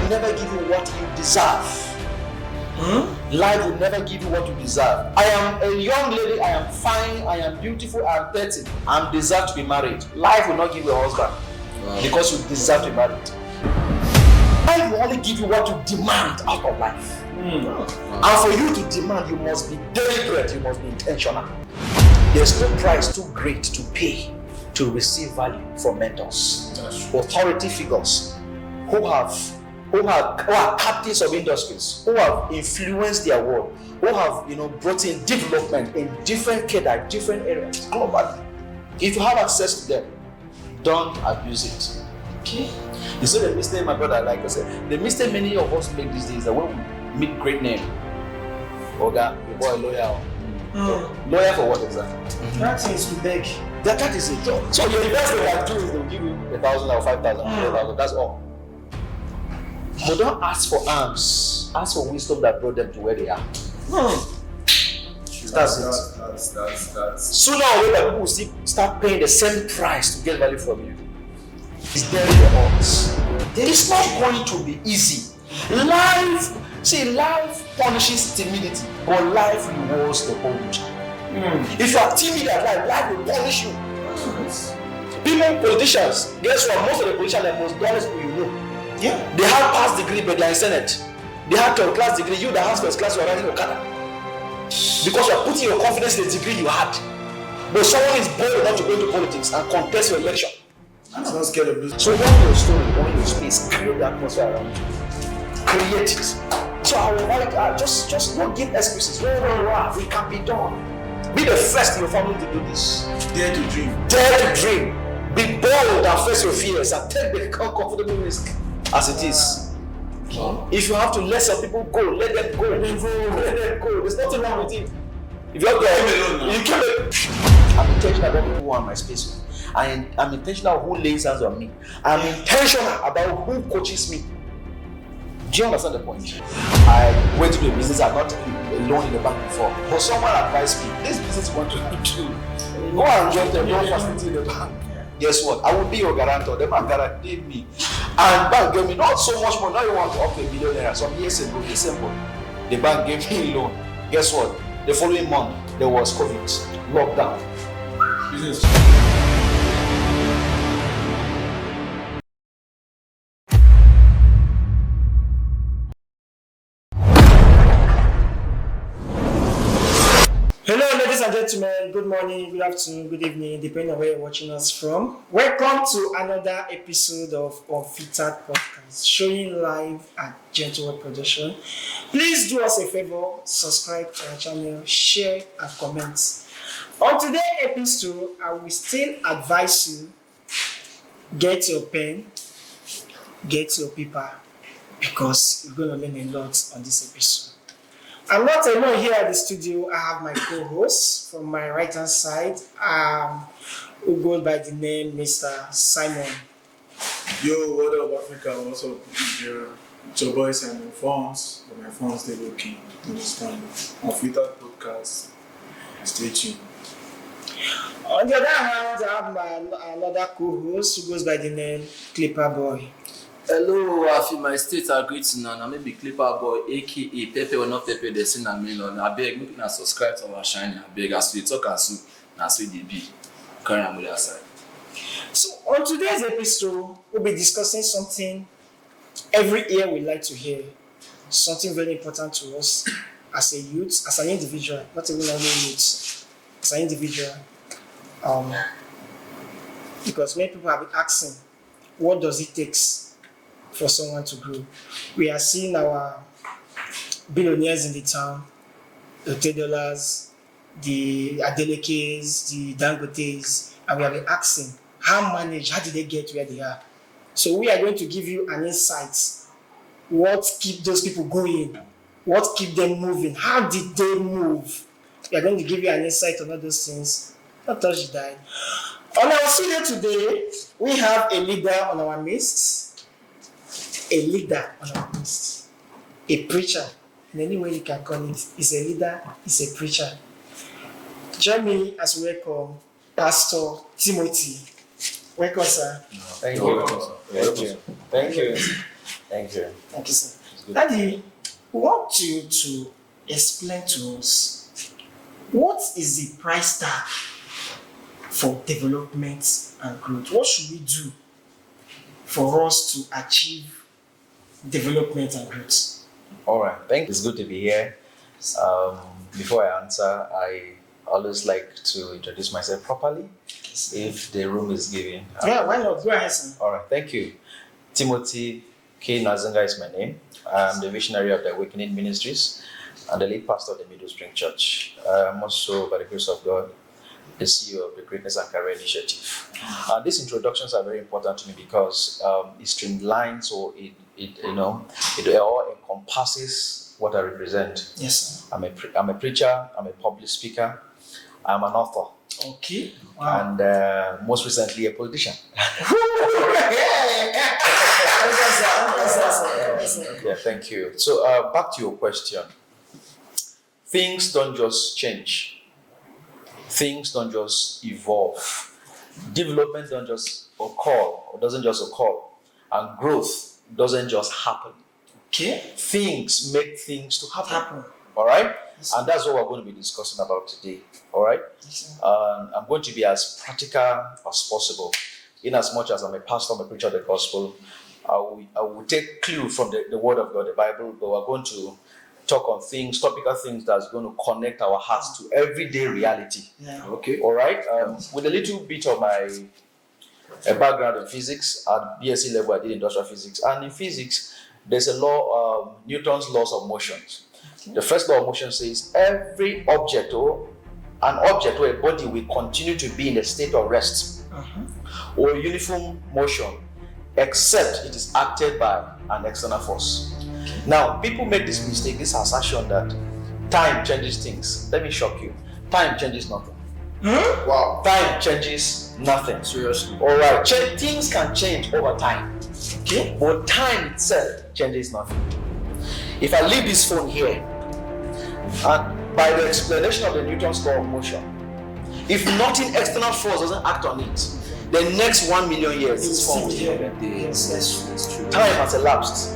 will never give you what you deserve. Life will never give you what you deserve. I am a young lady, I am fine, I am beautiful, I am 30. I deserve to be married. Life will not give you a husband because you deserve to be married. Life will only give you what you demand out of life. And for you to demand, you must be deliberate, you must be intentional. There's no price too great to pay to receive value from mentors, authority figures who are captains of industries, who have influenced their world, who have brought in development in different areas globally. If you have access to them, don't abuse it. Okay? You see the mistake, my brother, like I said, the mistake many of us make these days is that when we meet great name, Oga, the boy lawyer. Lawyer for what exactly? That is to beg. That is it. So your best they can do is they'll give you 1,000 or 5,000, 4,000. That's all. But don't ask for alms. Ask for wisdom that brought them to where they are. That's it. Sooner or later, people will still start paying the same price to get value from you. It's very odds. It's not going to be easy. Life punishes timidity, but life rewards the bold. If you are timid at life will punish you. Politicians, guess what? Most of the politicians are the most dullest people you know. Yeah. They have past degree, but they are in Senate. They have third class degree. You that has first class, you are writing Okada. Because you are putting your confidence in the degree you had. But someone is bold enough to go into politics and contest your election. I'm not scared of losing. So own your story, own your space, create the atmosphere around you. Create it. So I would like just don't give excuses. No, it can be done. Be the first in your family to do this. Dare to dream. Dare to dream. Be bold and face your fears and take the uncomfortable risk as it is. If you have to let some people go, let them go. Let them go. There's nothing wrong with it. If you have to, you can't. I'm intentional about people who are in my space. I'm intentional who lays hands on me. I'm intentional about who coaches me. Do you understand the point? I went to do a business, I've not taken a loan in the bank before. But someone advised me, this business you want to do, go and join the loan facility in the bank. Guess what? I will be your guarantor. The bank guaranteed me. And bank gave me not so much more. Now you want to up $1 million. Some years ago, December, the bank gave me a loan. Guess what? The following month, there was COVID, lockdown. Business. Hello, ladies and gentlemen. Good morning, good afternoon, good evening, depending on where you're watching us from. Welcome to another episode of Unfiltered Podcast, showing live at GentleWorldProduction. Please do us a favor, subscribe to our channel, share, and comment. On today's episode, I will still advise you get your pen, get your paper, because you're going to learn a lot on this episode. I'm not alone here at the studio. I have my co-host from my right-hand side, who goes by the name Mr. Simon. Yo, what up, Africa? What's up? It's your boy Simon Phones. My phones, they looking. Understand? Unfiltered Podcast. Stay tuned. On the other hand, I have another co-host who goes by the name Clipper Boy. Hello, I feel my states are great now. I may be Clipper Boy, aka Pepe or not Pepe, they say na million. I beg, make you subscribe to our channel. I beg, as we talk and so, as we be. Carry on with the side. So, on today's episode, we'll be discussing something every year we like to hear. Something very important to us as a youth, as an individual, not even only youth, as an individual. Because many people have been asking, what does it take for someone to grow? We are seeing our billionaires in the town, the $10, the Adelekes, the Dangotes, and we have been asking, how did they get where they are? So we are going to give you an insight. What keep those people going? What keep them moving? How did they move? We are going to give you an insight on all those things. Not touch the dial. On our studio today, we have a leader on our midst. A leader on our midst. A preacher. In any way you can call it. He's a leader, he's a preacher. Join me as we welcome Pastor Timothy. Welcome, sir. Thank you. Thank you. Thank you, sir. good. Daddy, we want you to explain to us what is the price tag for development and growth? What should we do for us to achieve development and growth? All right. Thank you. It's good to be here. Before I answer, I always like to introduce myself properly, if the room is given. Yeah, why not? Go ahead, sir. All right. Thank you. Timothy K. Nazunga is my name. I'm the visionary of the Awakening Ministries and the lead pastor of the Middle Spring Church. I'm also, by the grace of God, the CEO of the Greatness and Career Initiative. These introductions are very important to me because it streamlines or it all encompasses what I represent. Yes, sir. I'm a preacher. I'm a public speaker. I'm an author. Okay. Wow. And most recently a politician. Yeah, thank you. So back to your question. Things don't just change. Things don't just evolve. Development don't just occur or doesn't just occur. And growth doesn't just happen. Okay. Things make things to happen. Happen. All right? Yes. And that's what we're going to be discussing about today. All right? Yes, I'm going to be as practical as possible. In as much as I'm a pastor, I'm a preacher of the gospel, I will take clue from the word of God, the Bible, but we're going to talk on things, topical things that's going to connect our hearts to everyday reality. Yeah. Okay, all right? With a little bit of my background in physics, at BSc level I did industrial physics, and in physics, there's a law, Newton's laws of motion. The first law of motion says every object or an object or a body will continue to be in a state of rest or uniform motion except it is acted by an external force. Now, people make this mistake, this assertion that time changes things. Let me shock you. Time changes nothing. Wow. Time changes nothing. Seriously. All right. Things can change over time. Okay. But time itself changes nothing. If I leave this phone here, and by the explanation of the Newton's law of motion, if nothing external force doesn't act on it, the next 1 million years is formed. Yes, That's true. Time has elapsed,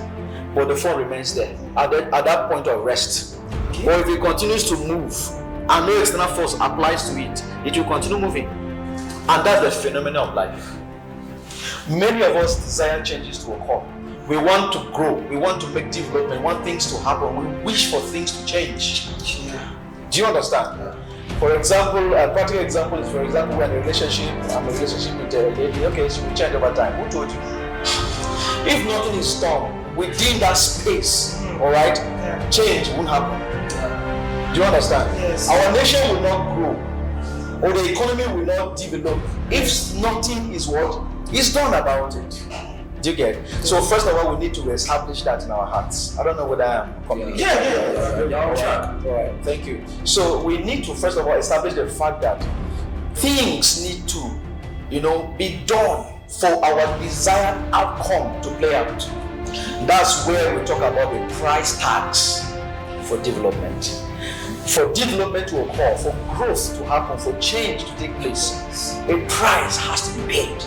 but the phone remains there at that point of rest. Okay. Or if it continues to move and no external force applies to it, it will continue moving. And that's the phenomenon of life. Many of us desire changes to occur. We want to grow, we want to make development, we want things to happen, we wish for things to change. Yeah. Do you understand? For example, a practical example is, for example, when I'm in a relationship with a lady, okay, she will change over time. Who told you? If nothing is done within that space, all right, change won't happen. Do you understand? Yes. Our nation will not grow, or the economy will not develop if nothing is what is done about it. Do you get? So first of all, we need to establish that in our hearts. I don't know whether I'm communicating. Yeah. All right. Thank you. So we need to first of all establish the fact that things need to, be done for our desired outcome to play out. That's where we talk about the price tags for development. For development to occur, for growth to happen, for change to take place, a price has to be paid.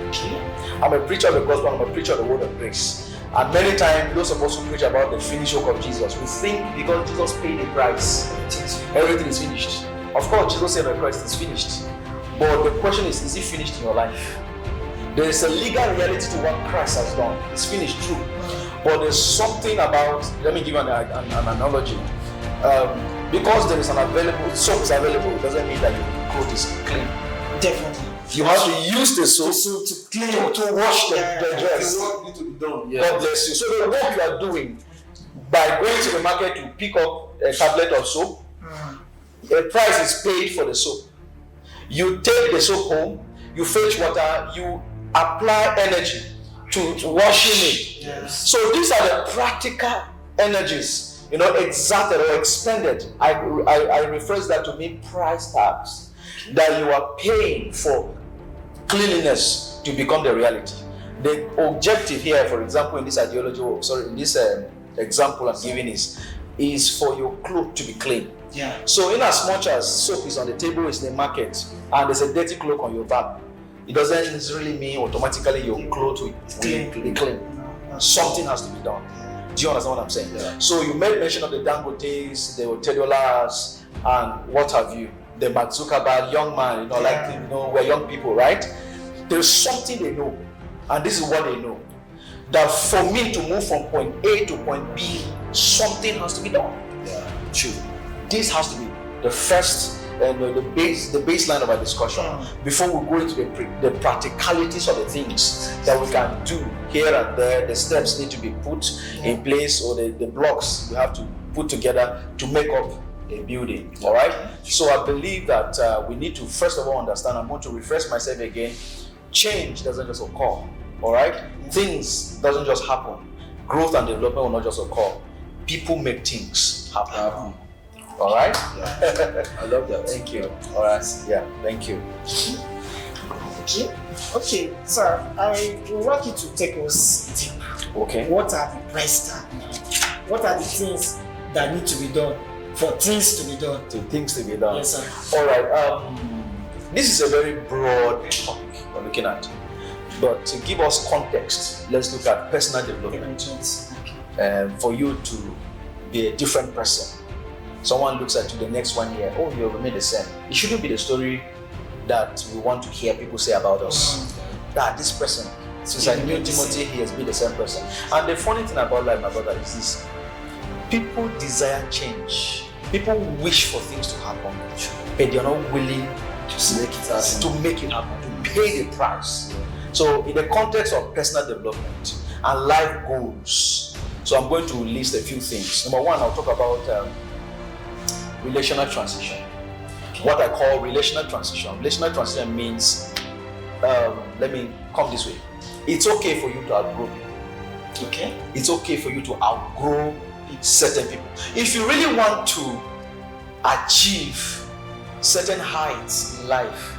Okay? I'm a preacher of the gospel, I'm a preacher of the word of grace. And many times, those of us who preach about the finished work of Jesus, we think because Jesus paid a price, everything is finished. Of course, Jesus said that Christ is finished. But the question is it finished in your life? There is a legal reality to what Christ has done. It's finished, true. But there's something about, let me give an analogy. Because there is an available, soap is available, it doesn't mean that your clothes is clean. Definitely. You have to use the soap to clean to wash the dress. The work needs to be done. Yeah. God bless you. So the work you are doing by going to the market to pick up a tablet of soap, a price is paid for the soap. You take the soap home, you fetch water, you apply energy to washing it. Yes. So these are the practical energies, exerted or expended. I refer that to mean price tags that you are paying for cleanliness to become the reality. The objective here, for example, in this example I'm giving is for your clothes to be clean. Yeah. So in as much as soap is on the table, it's in the market, and there's a dirty cloak on your back, it doesn't necessarily mean automatically your clothes will be clean. Something has to be done. Do you understand what I'm saying? Yeah. So you made mention of the Dangotes, the Otedolas, and what have you. The Mark Zuckerberg, young man, we're young people, right? There's something they know, and this is what they know. That for me to move from point A to point B, something has to be done. Yeah. True. This has to be the first the baseline of our discussion before we go into the practicalities of the things that we can do here and there. The steps need to be put in place, or the blocks we have to put together to make up a building. All right. So I believe that we need to first of all understand. I'm going to refresh myself again. Change doesn't just occur. All right. Things doesn't just happen. Growth and development will not just occur. People make things happen. All right. Yeah. I love that. Thank you. All right. Yeah. Thank you. Okay. So I would like you to take us deep. Okay. What are the price tag now? What are the things that need to be done for things to be done? To things to be done. Yes, sir. All right. This is a very broad topic we're looking at, but to give us context, let's look at personal development. For you to be a different person. Someone looks at you the next 1 year, oh, you'll remain the same. It shouldn't be the story that we want to hear people say about us. That this person, since I knew Timothy, he has been the same person. And the funny thing about life, my brother, is this. People desire change. People wish for things to happen, but they're not willing to make it happen, to pay the price. So in the context of personal development and life goals, so I'm going to list a few things. Number one, I'll talk about relational transition. What I call relational transition. Relational transition means, let me come this way. It's okay for you to outgrow people. Okay. It's okay for you to outgrow certain people. If you really want to achieve certain heights in life,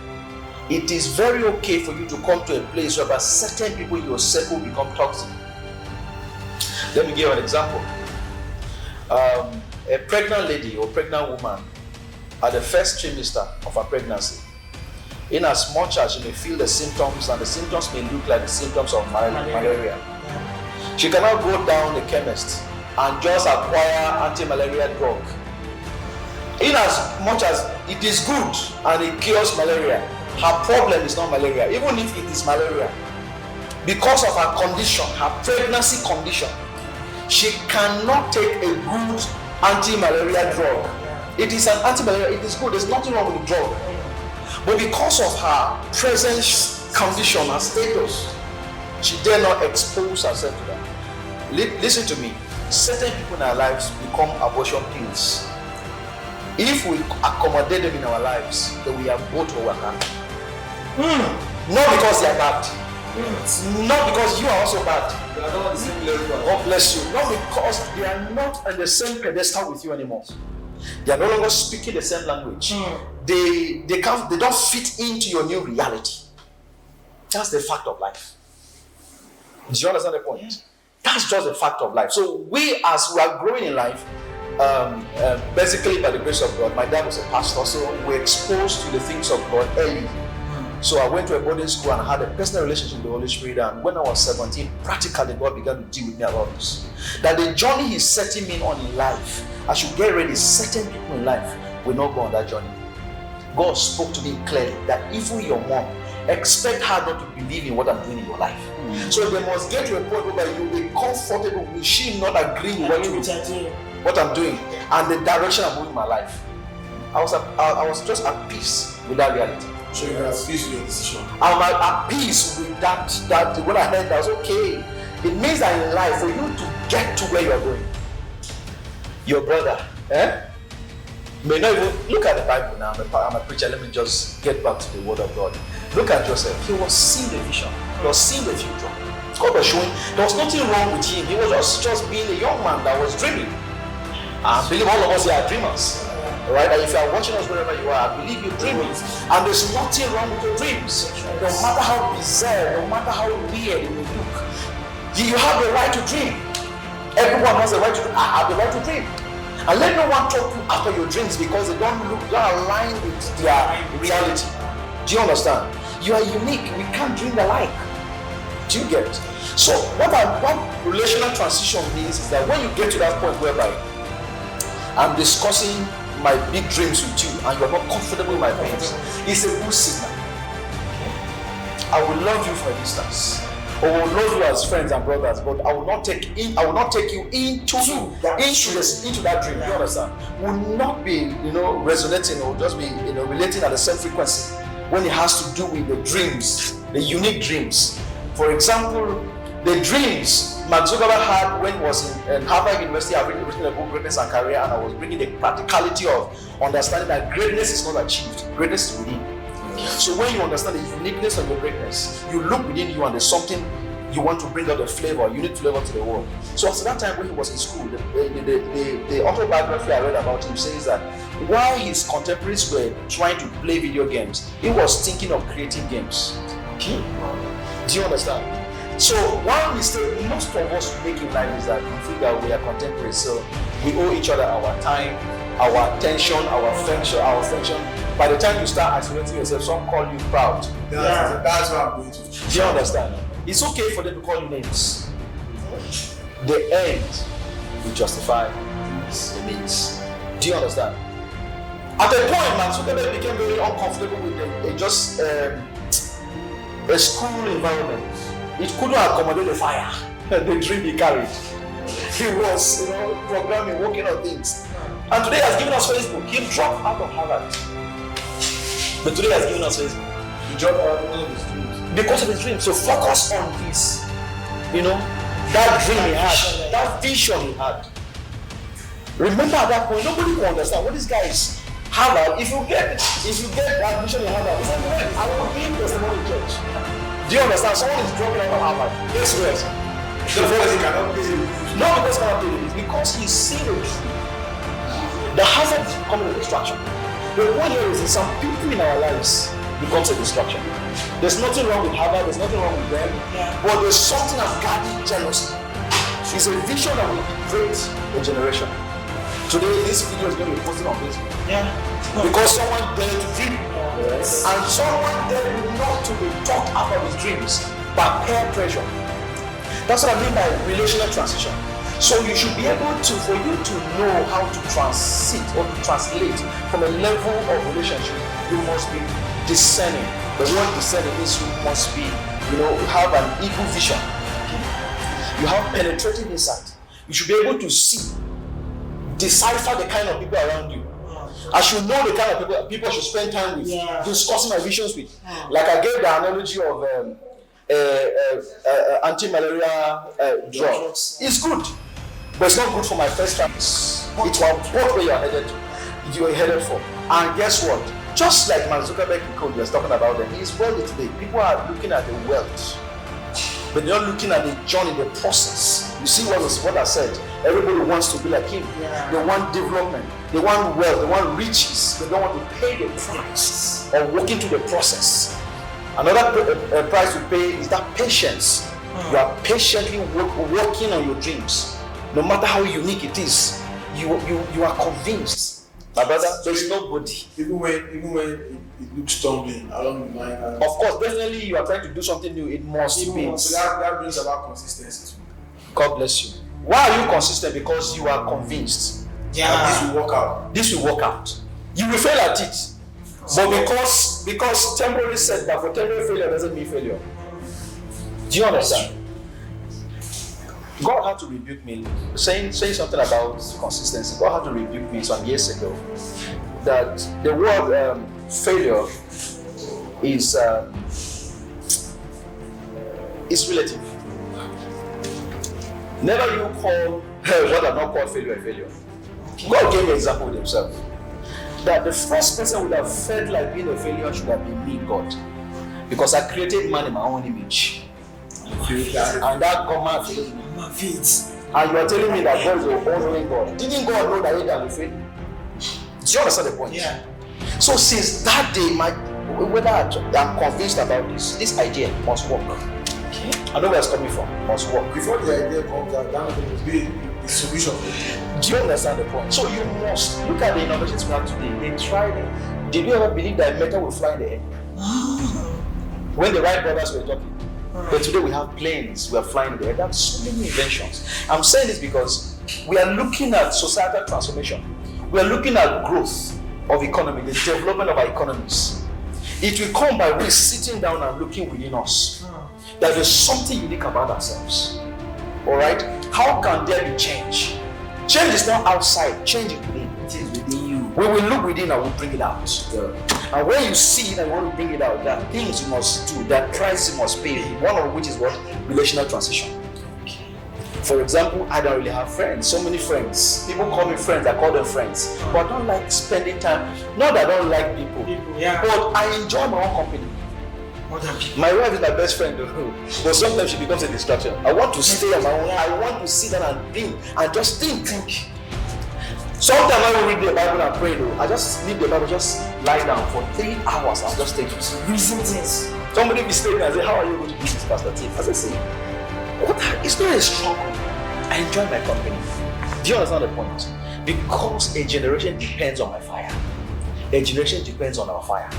it is very okay for you to come to a place where certain people in your circle become toxic. Let me give you an example. A pregnant lady or pregnant woman at the first trimester of her pregnancy, in as much as you may feel the symptoms, and the symptoms may look like the symptoms of malaria, she cannot go down the chemist and just acquire anti-malaria drug. In as much as it is good and it cures malaria, her problem is not malaria, even if it is malaria. Because of her condition, her pregnancy condition, she cannot take a good anti-malaria drug. It is an anti-malaria, it is good, there's nothing wrong with the drug. But because of her present condition, her status, she dare not expose herself to that. Listen to me, certain people in our lives become abortion pills. If we accommodate them in our lives, then we are both overcome. Not because they are bad. Not because you are also bad. They are not on the same level. God bless you. Not because they are not on the same pedestal with you anymore. They are no longer speaking the same language. They don't fit into your new reality. That's the fact of life. Do you understand the point? That's just the fact of life. So we, as we are growing in life, basically by the grace of God, my dad was a pastor, so we're exposed to the things of God early. So I went to a boarding school and I had a personal relationship with the Holy Spirit, and when I was 17, practically God began to deal with me about this. That the journey He's setting me on in life, I should get ready. Certain people in life will not go on that journey. God spoke to me clearly that even your mom, expect her not to believe in what I'm doing in your life. So they must get to a point where you will be comfortable with she not agreeing with what I'm doing and the direction I'm moving my life. I was just at peace with that reality. So you are at peace with your decision. I'm at peace with that when I heard that, I was okay. It means that in life, for you to get to where you're going, your brother, may not even look at the Bible now. I'm a preacher. Let me just get back to the Word of God. Look at Joseph. He was seeing the vision. He was seeing the future. God was showing there was nothing wrong with him. He was just being a young man that was dreaming. I believe all of us here are dreamers. Right? And if you are watching us wherever you are, I believe you're dreaming. And there's nothing wrong with your dreams. No matter how bizarre, no matter how weird it may look, you have the right to dream. Everyone has the right to dream. I have the right to dream. And let no one talk you after your dreams because they don't align with their reality. Do you understand? You are unique. We can't dream alike. Do Do you get? So what relational transition means is that when you get to that point whereby I'm discussing my big dreams with you and you're not comfortable with my dreams, it's a good signal. I will love you from a distance. I will love you as friends and brothers, but I will not take you into that dream. You understand? Will not be, resonating or just be, relating at the same frequency when it has to do with the dreams, the unique dreams. For example, the dreams Mark Zuckerberg had when he was in Harvard University. I've written a book, Greatness and Career, and I was bringing the practicality of understanding that greatness is not achieved, greatness is within. So when you understand the uniqueness of your greatness, you look within you and there's something you want to bring out a flavor, unique flavor to the world. So after that time when he was in school, the autobiography I read about him says that while his contemporaries were trying to play video games, he was thinking of creating games. Okay? Do you understand? So one mistake most of us make in life is that we feel that we are contemporaries, so we owe each other our time, our attention, our affection. By the time you start isolating yourself, some call you proud. That's what I'm going to. Do you understand? It's okay for them to call you names. The end will justify the means. Do you understand? At a point, Mark Zuckerberg became very uncomfortable with a school environment. It couldn't accommodate the fire, the dream he carried. He was, programming, working on things. And today he has given us Facebook. He dropped out of Harvard. But today he has given us Facebook. He dropped out of his dreams. Because of his dream. So focus on this. That dream he had, that vision he had. Remember at that point, nobody will understand what this guy is. Harvard, if you get admission in Harvard, I will be in testimony church. Do you understand? Someone is dropping out of Harvard. Yes, yes. Because he cannot pay it. Not because he cannot pay it, because he's seen it. The hazard is becoming a distraction. The point here is that some people in our lives becomes a distraction. There's nothing wrong with Harvard, there's nothing wrong with them, but there's something of guarding jealousy. It's a vision that will create a generation. Today, this video is going to be posted on Facebook. Yeah. Because someone dared to dream. Yes. And someone dared not to be talked about his dreams by peer pressure. That's what I mean by relational transition. So you should be able to, for you to know how to transit or to translate from a level of relationship, you must be discerning. The word discerning is you must be, have an eagle vision. You have penetrative insight. You should be able to see, decipher the kind of people around you. I should know the kind of people I should spend time with, discussing my visions with. Like I gave the analogy of anti-malaria drugs. It's good, but it's not good for my first tries. It will both where you are headed for. And guess what? Just like Mark Zuckerberg was talking about them, he's wealthy today. People are looking at the wealth, but they're not looking at the journey, the process. You see what I said? Everybody wants to be like him. Yeah. They want development, they want wealth, they want riches. They don't want to pay the price or walk into the process. Another price to pay is that patience. You are patiently working on your dreams. No matter how unique it is, you are convinced. My brother, there's nobody. Even when it looks stumbling along the line. Of course, definitely you are trying to do something new. It must be. So that brings about consistency. God bless you. Why are you consistent? Because you are convinced. Yeah. This will work out. This will work out. You will fail at it. But because temporary setback for temporary failure doesn't mean failure. Do you understand? God had to rebuke me, saying something about consistency. God had to rebuke me some years ago that the word failure is relative. Never you call what are not called failure a failure. God gave an example with himself. That the first person would have felt like being a failure should have been me, God. Because I created man in my own image. And that God man failed me. And you are telling me that God is your honoring God. Didn't God know that he can fail? Do you understand the point? Yeah. So since that day, whether I'm convinced about this idea must work. Okay. I know where it's coming from. Must work. Before the idea comes out, that will be the solution. Do you understand the point? So you must look at the innovations we have today. They tried it. Did you ever believe that metal will fly in the air? When the Wright brothers were talking, But today we have planes, we are flying there. There are so many inventions. I'm saying this because we are looking at societal transformation. We are looking at growth of economy, the development of our economies. It will come by we sitting down and looking within us. That there's something unique about ourselves. All right? How can there be change? Change is not outside, change is within. It is within you. We will look within and we'll bring it out. And when you see it and want to bring it out, there are things you must do, there are prices you must pay, one of which is what? Relational transition. For example, I don't really have friends, so many friends. People call me friends, I call them friends. But I don't like spending time. Not that I don't like people, but I enjoy my own company. My wife is my best friend, but sometimes she becomes a distraction. I want to stay on my own. I want to sit down and think and just think. Sometimes I will read the Bible and pray. I just leave the Bible, just lie down for 3 hours. I'll just take it. Reason things. Somebody mistake me and say, "How are you going to do this, Pastor Tim?" I say, "See, it's not a struggle. I enjoy my company." Do you understand the point? Because a generation depends on my fire. A generation depends on our fire.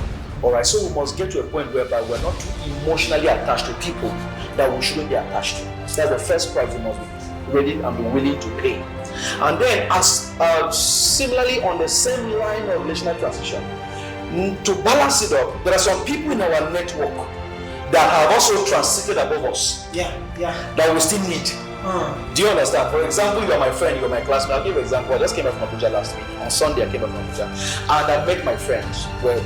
Alright, so we must get to a point whereby we're not too emotionally attached to people that we shouldn't be attached to. That's the first price we must be ready and be willing to pay. And then, as similarly on the same line of relational transition, to balance it up, there are some people in our network that have also transited above us. That we still need. Do you understand? For example, you are my friend, you are my classmate. I'll give you an example. I just came back from Abuja last week. On Sunday, I came back from Abuja. And I met my friends. We're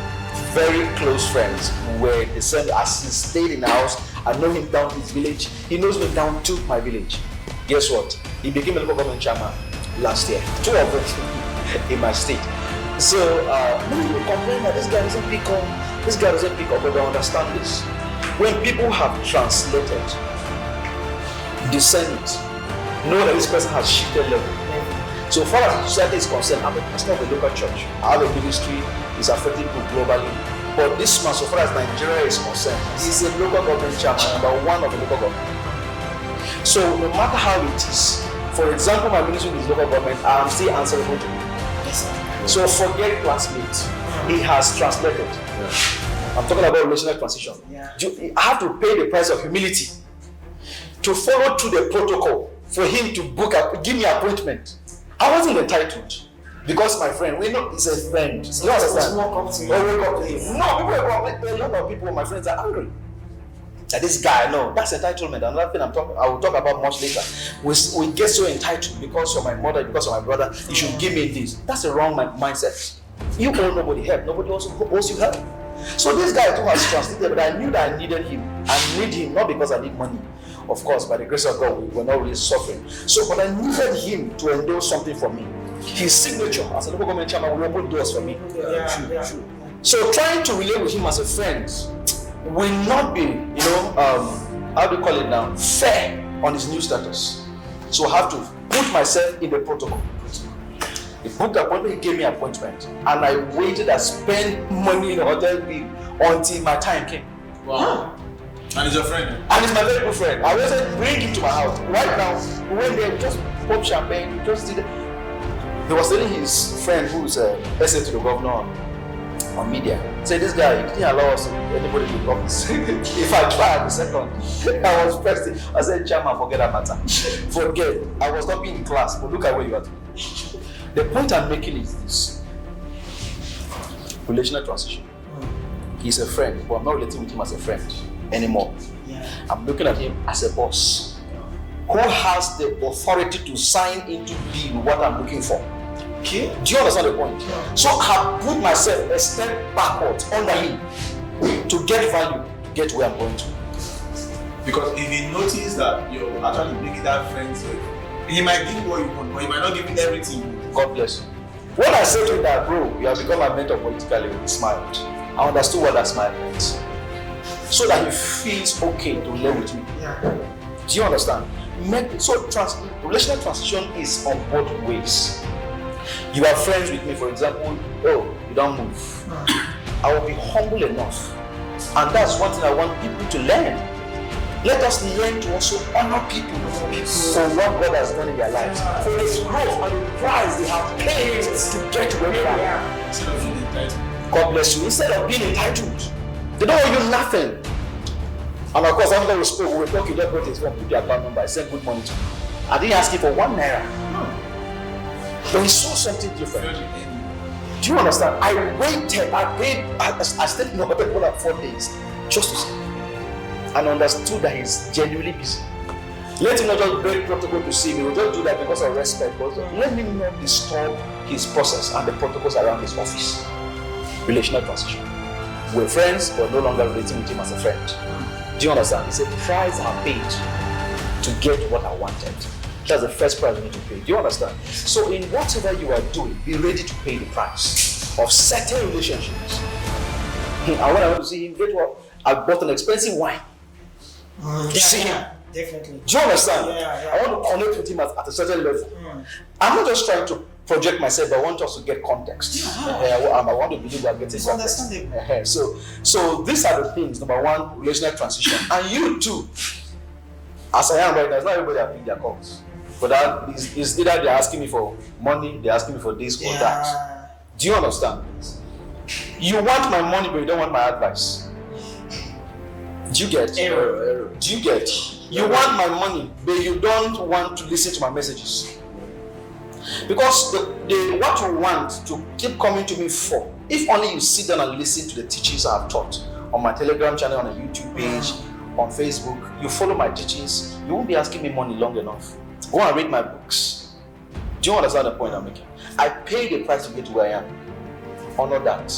very close friends. We're the same. As he stayed in the house, I know him down his village. He knows me down to my village. Guess what? He became a local government chairman last year. 2 of them in my state. So, many people complain that this guy doesn't pick up. This guy doesn't pick up, but they understand this. When people have translated, discerned, know that this person has shifted level. So far as society is concerned, I'm a pastor of a local church. I have a ministry, it's affecting people globally. But this man, so far as Nigeria is concerned, is a local government chairman, #1 of the local government. So no matter how it is, for example, my ministry is local government, I am still answerable to him. So forget classmates. He has translated. I'm talking about relational transition. I have to pay the price of humility to follow through the protocol for him to give me an appointment. I wasn't entitled because my friend, we know he's a friend. You understand? No, people are complaining. A lot of people, my friends, are angry. That this guy, no, that's entitlement. Another thing I will talk about much later. We get so entitled because of my mother, because of my brother. You should give me this. That's the wrong mindset. You owe nobody help. Nobody also owes you help. So this guy too has translated, but I knew that I needed him. I need him not because I need money. Of course, by the grace of God, we were not really suffering. So, but I needed him to endorse something for me. His signature as a local government chairman will open doors for me. So, trying to relate with him as a friend will not be, how do you call it now, fair on his new status. So, I have to put myself in the protocol. He booked an appointment, he gave me an appointment, and I waited and spent money in a hotel bill until my time came. Wow. And he's your friend? And he's my very good friend. I wasn't bring him to my house. Right now, we went there, we just popped champagne, we just did it. He was telling his friend who's essay to the governor on media. Say, this guy, he didn't allow us anybody to the office. If I tried a second, I was pressed. I said, Chairman, forget that matter. Forget. I was not being in class, but look at where you are. The point I'm making is this. Relational transition. He's a friend, but I'm not relating with him as a friend anymore. I'm looking at him as a boss who has the authority to sign into deal what I'm looking for. Okay? Do you understand the point? So I put myself a step backwards under him to get value, to get where I'm going to. Because if he notices that you're actually making that friend, he might give you what you want, but he might not give you everything. God bless you. When I said to him that, bro, you have become my mentor politically, he smiled. I understood what that smile meant. So that he feels okay to live with me. Do you understand? Relational transition is on both ways. You are friends with me, for example, you don't move. I will be humble enough. And that's one thing I want people to learn. Let us learn to also honor people for what God has done in their lives, for His growth and the price they have paid to get where they are. Instead of being entitled. God bless you. Instead of being entitled, they don't owe you nothing. And of course, after we spoke, we were talking, just brought his phone, put the account number, I sent good money to him. I didn't ask him for 1 naira. But he saw something different. Do you understand? I waited, I stayed in the hotel for like 4 days just to see. And understood that he's genuinely busy. Let him not just break protocol to see me, we'll just do that because of respect. But let me not disturb his process and the protocols around his office. Relational transition. We're friends, but no longer relating with him as a friend. Do you understand? It's a price I paid to get what I wanted. That's the first price you need to pay. Do you understand? So in whatever you are doing, be ready to pay the price of certain relationships. And when I went to see him, guess what? I bought an expensive wine. See him. Definitely. Do you understand? Yeah. I want to connect with him at a certain level. I'm not just trying to project myself, but I want us to get context. I want to believe we are getting context. Understandable. So these are the things. Number one, relational transition. And you too, as I am right now, it's not everybody that pick their calls. But that is either they're asking me for money, they're asking me for this or that. Do you understand? You want my money, but you don't want my advice. Do you get? Error. Do you get? You want my money, but you don't want to listen to my messages. Because what you want to keep coming to me for, if only you sit down and listen to the teachings I have taught on my Telegram channel, on a YouTube page, on Facebook, you follow my teachings, you won't be asking me money long enough. Go and read my books. Do you understand the point I'm making? I paid the price to get to where I am. Honor that.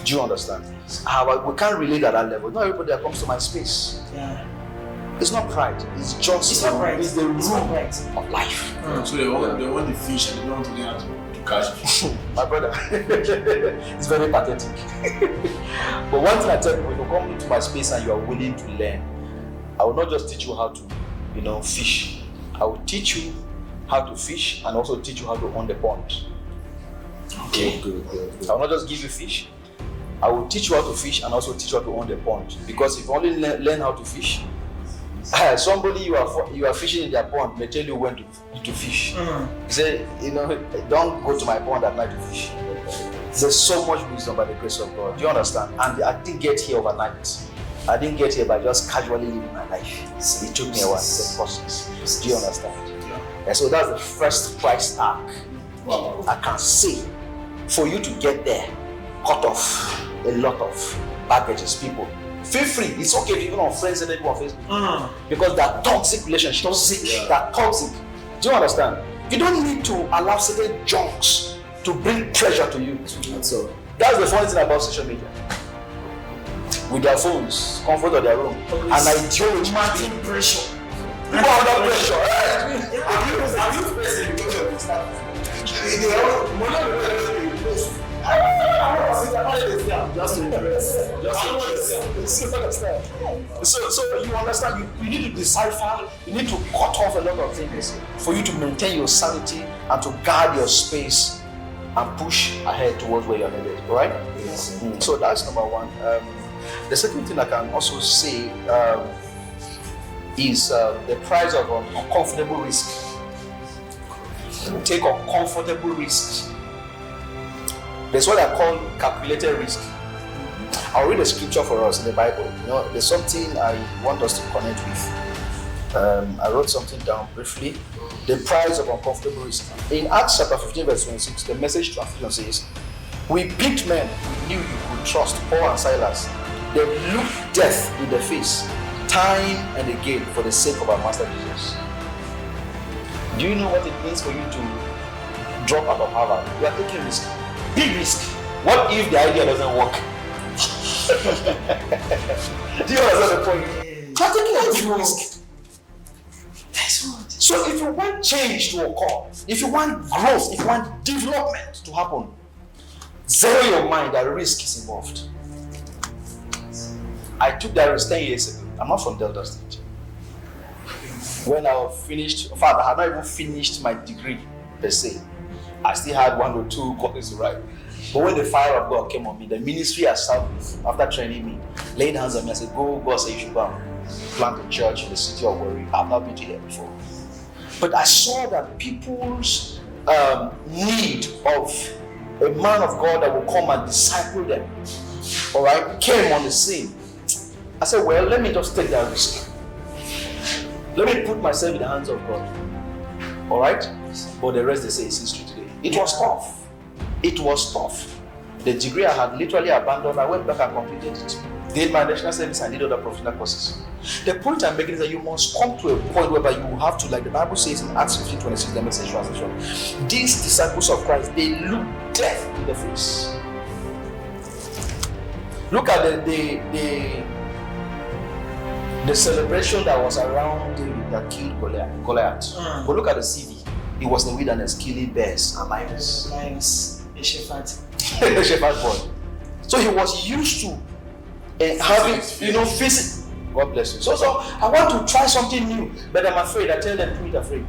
Do you understand? We can't relate at that level. Not everybody that comes to my space. It's not pride. It's just It's not pride. It's the rule Right. of life. So they want the fish and they don't want to learn to catch fish. My brother, it's very pathetic. But one thing I tell you, when you come into my space and you are willing to learn, I will not just teach you how to, fish. I will teach you how to fish and also teach you how to own the pond. Okay. Good. I will not just give you fish. I will teach you how to fish and also teach you how to own the pond. Because if you only learn how to fish, somebody you are fishing in their pond may tell you when to fish. Say, don't go to my pond at night to fish. There's so much wisdom by the grace of God. Do you understand? And I didn't get here overnight. I didn't get here by just casually living my life. It took me a while. It's a process. Do you understand? Yeah. And so that's the first price tag I can say for you to get there. Cut off a lot of baggages, people. Feel free. It's okay if you're not friends and people on Facebook. Because that toxic relationship, that toxic. Do you understand? You don't need to allow certain junks to bring pressure to you. That's all. That's the funny thing about social media. With their phones, comfort of their room, and ideology. Martin pressure. People are under pressure. Have you faced it because of this stuff? So you understand, you need to decipher, you need to cut off a lot of things for you to maintain your sanity and to guard your space and push ahead towards where you're headed, right? Yes. So that's number one. The second thing I can also say is the price of uncomfortable risk. Take uncomfortable risks. There's what I call calculated risk. I'll read a scripture for us in the Bible. There's something I want us to connect with. I wrote something down briefly. The price of uncomfortable risk. In Acts chapter 15, verse 26, the Message translation says, "We picked men we knew you could trust, Paul and Silas. They looked death in the face, time and again, for the sake of our Master Jesus." Do you know what it means for you to drop out of Harvard? You are taking risk. Big risk. What if the idea doesn't work? Do you understand the point? You are taking a big risk. So if you want change to occur, if you want growth, if you want development to happen, zero your mind that risk is involved. I took that risk 10 years ago. I'm not from Delta State. When I finished, in fact, I had not even finished my degree per se. I still had 1 or 2 courses to write. But when the fire of God came on me, the ministry I served with, after training me, laid hands on me and said, "Go, God said you should go and plant a church in the city of Warri." I've not been to here before. But I saw that people's need of a man of God that will come and disciple them, all right, came on the scene. I said, well, let me just take that risk. Let me put myself in the hands of God. All right? But the rest, they say, is history today. It was tough. It was tough. The degree I had literally abandoned, I went back and completed it. Did my national service and did other professional courses. The point I'm making is that you must come to a point whereby you have to, like the Bible says in Acts 15:26, the Message translation, these disciples of Christ, they look death in the face. Look at the celebration that was around David that killed Goliath. But look at the CV. It was the wilderness killing bears and lions. Lions, a shepherd. A shepherd boy. So he was used to having, physical. God bless you. So I want to try something new, but I'm afraid. I tell them, do it afraid.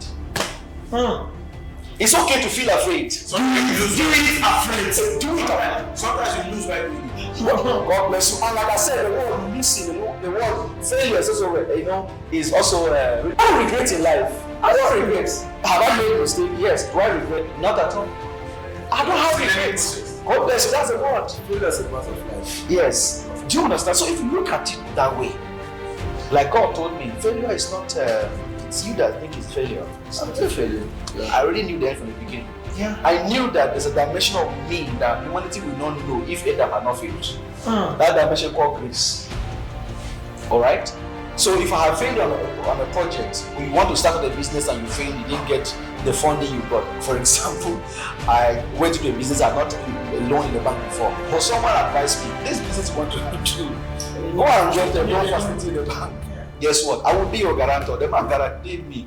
It's okay to feel afraid. Sometimes you lose. Do it afraid. Do it afraid. Sometimes you lose by doing it. God bless you. And like I said, the word missing, the word failure is also, is also. I don't regret in life. I don't regret. Have I made a mistake? Yes. Do I regret? Not at all. I don't have regrets. God bless you. That's the word. Failure is a part of life. Yes. Do you understand? So if you look at it that way, like God told me, failure is not. It's you that think it's failure. It's not a failure. Yeah. I already knew that from the beginning. Yeah. I knew that there's a dimension of me that humanity will not know if Adam had not failed. That dimension called grace. Alright? So if I have failed on a project, or you want to start a business and you fail, you didn't get the funding you got. For example, I went to a business, I got a loan in the bank before. But someone advised me, this business you want to do, go and get a loan facility in the bank. Guess what? I will be your guarantor. The bank guaranteed me.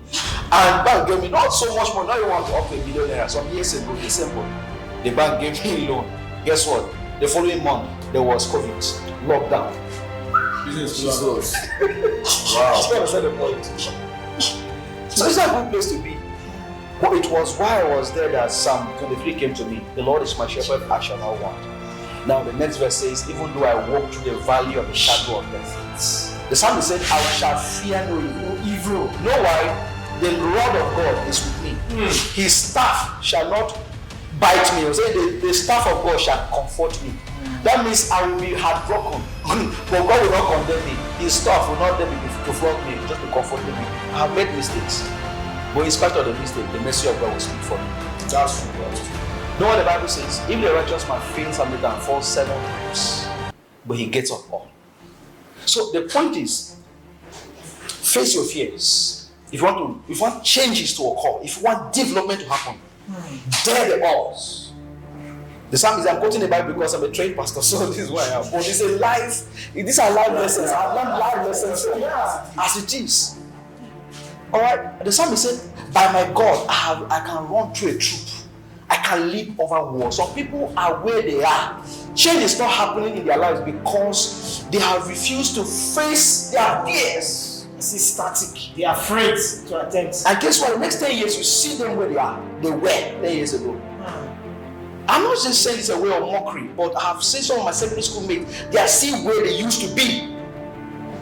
And bank gave me not so much more. Now you want to up $1 million. Some years ago, December, the bank gave me a loan. Guess what? The following month, there was COVID, lockdown. Business Jesus. Wow. That's the point. So it's a good place to be. But it was while I was there that Psalm 23 came to me. The Lord is my shepherd, I shall not want. Now the next verse says, even though I walk through the valley of the shadow of death. The psalmist said, I shall fear no evil. Know why? The rod of God is with me. His staff shall not bite me. He said, the staff of God shall comfort me. That means I will be heartbroken, but God will not condemn me. His staff will not let me to flog me, just to comfort me. I have made mistakes, but in spite of the mistake, the mercy of God will speak for me. That's true. Know what the Bible says? If the righteous man fails something and falls 7 times, but he gets up all. So the point is, face your fears. If you want changes to occur, if you want development to happen, dare the odds. The psalmist, I'm quoting the Bible because I'm a trained pastor, so this is why I am. But it's a life. These are life lessons. I've learned life lessons as it is. All right. The psalmist said, "By my God, I can run through a troop. I can leap over walls." Some people are where they are. Change is not happening in their lives because they have refused to face their fears. It's static. They are afraid to attempt. And guess what? The next 10 years, you see them where they are. They were 10 years ago. I'm not just saying it's a way of mockery, but I have seen some of my secondary school mates, they are still where they used to be.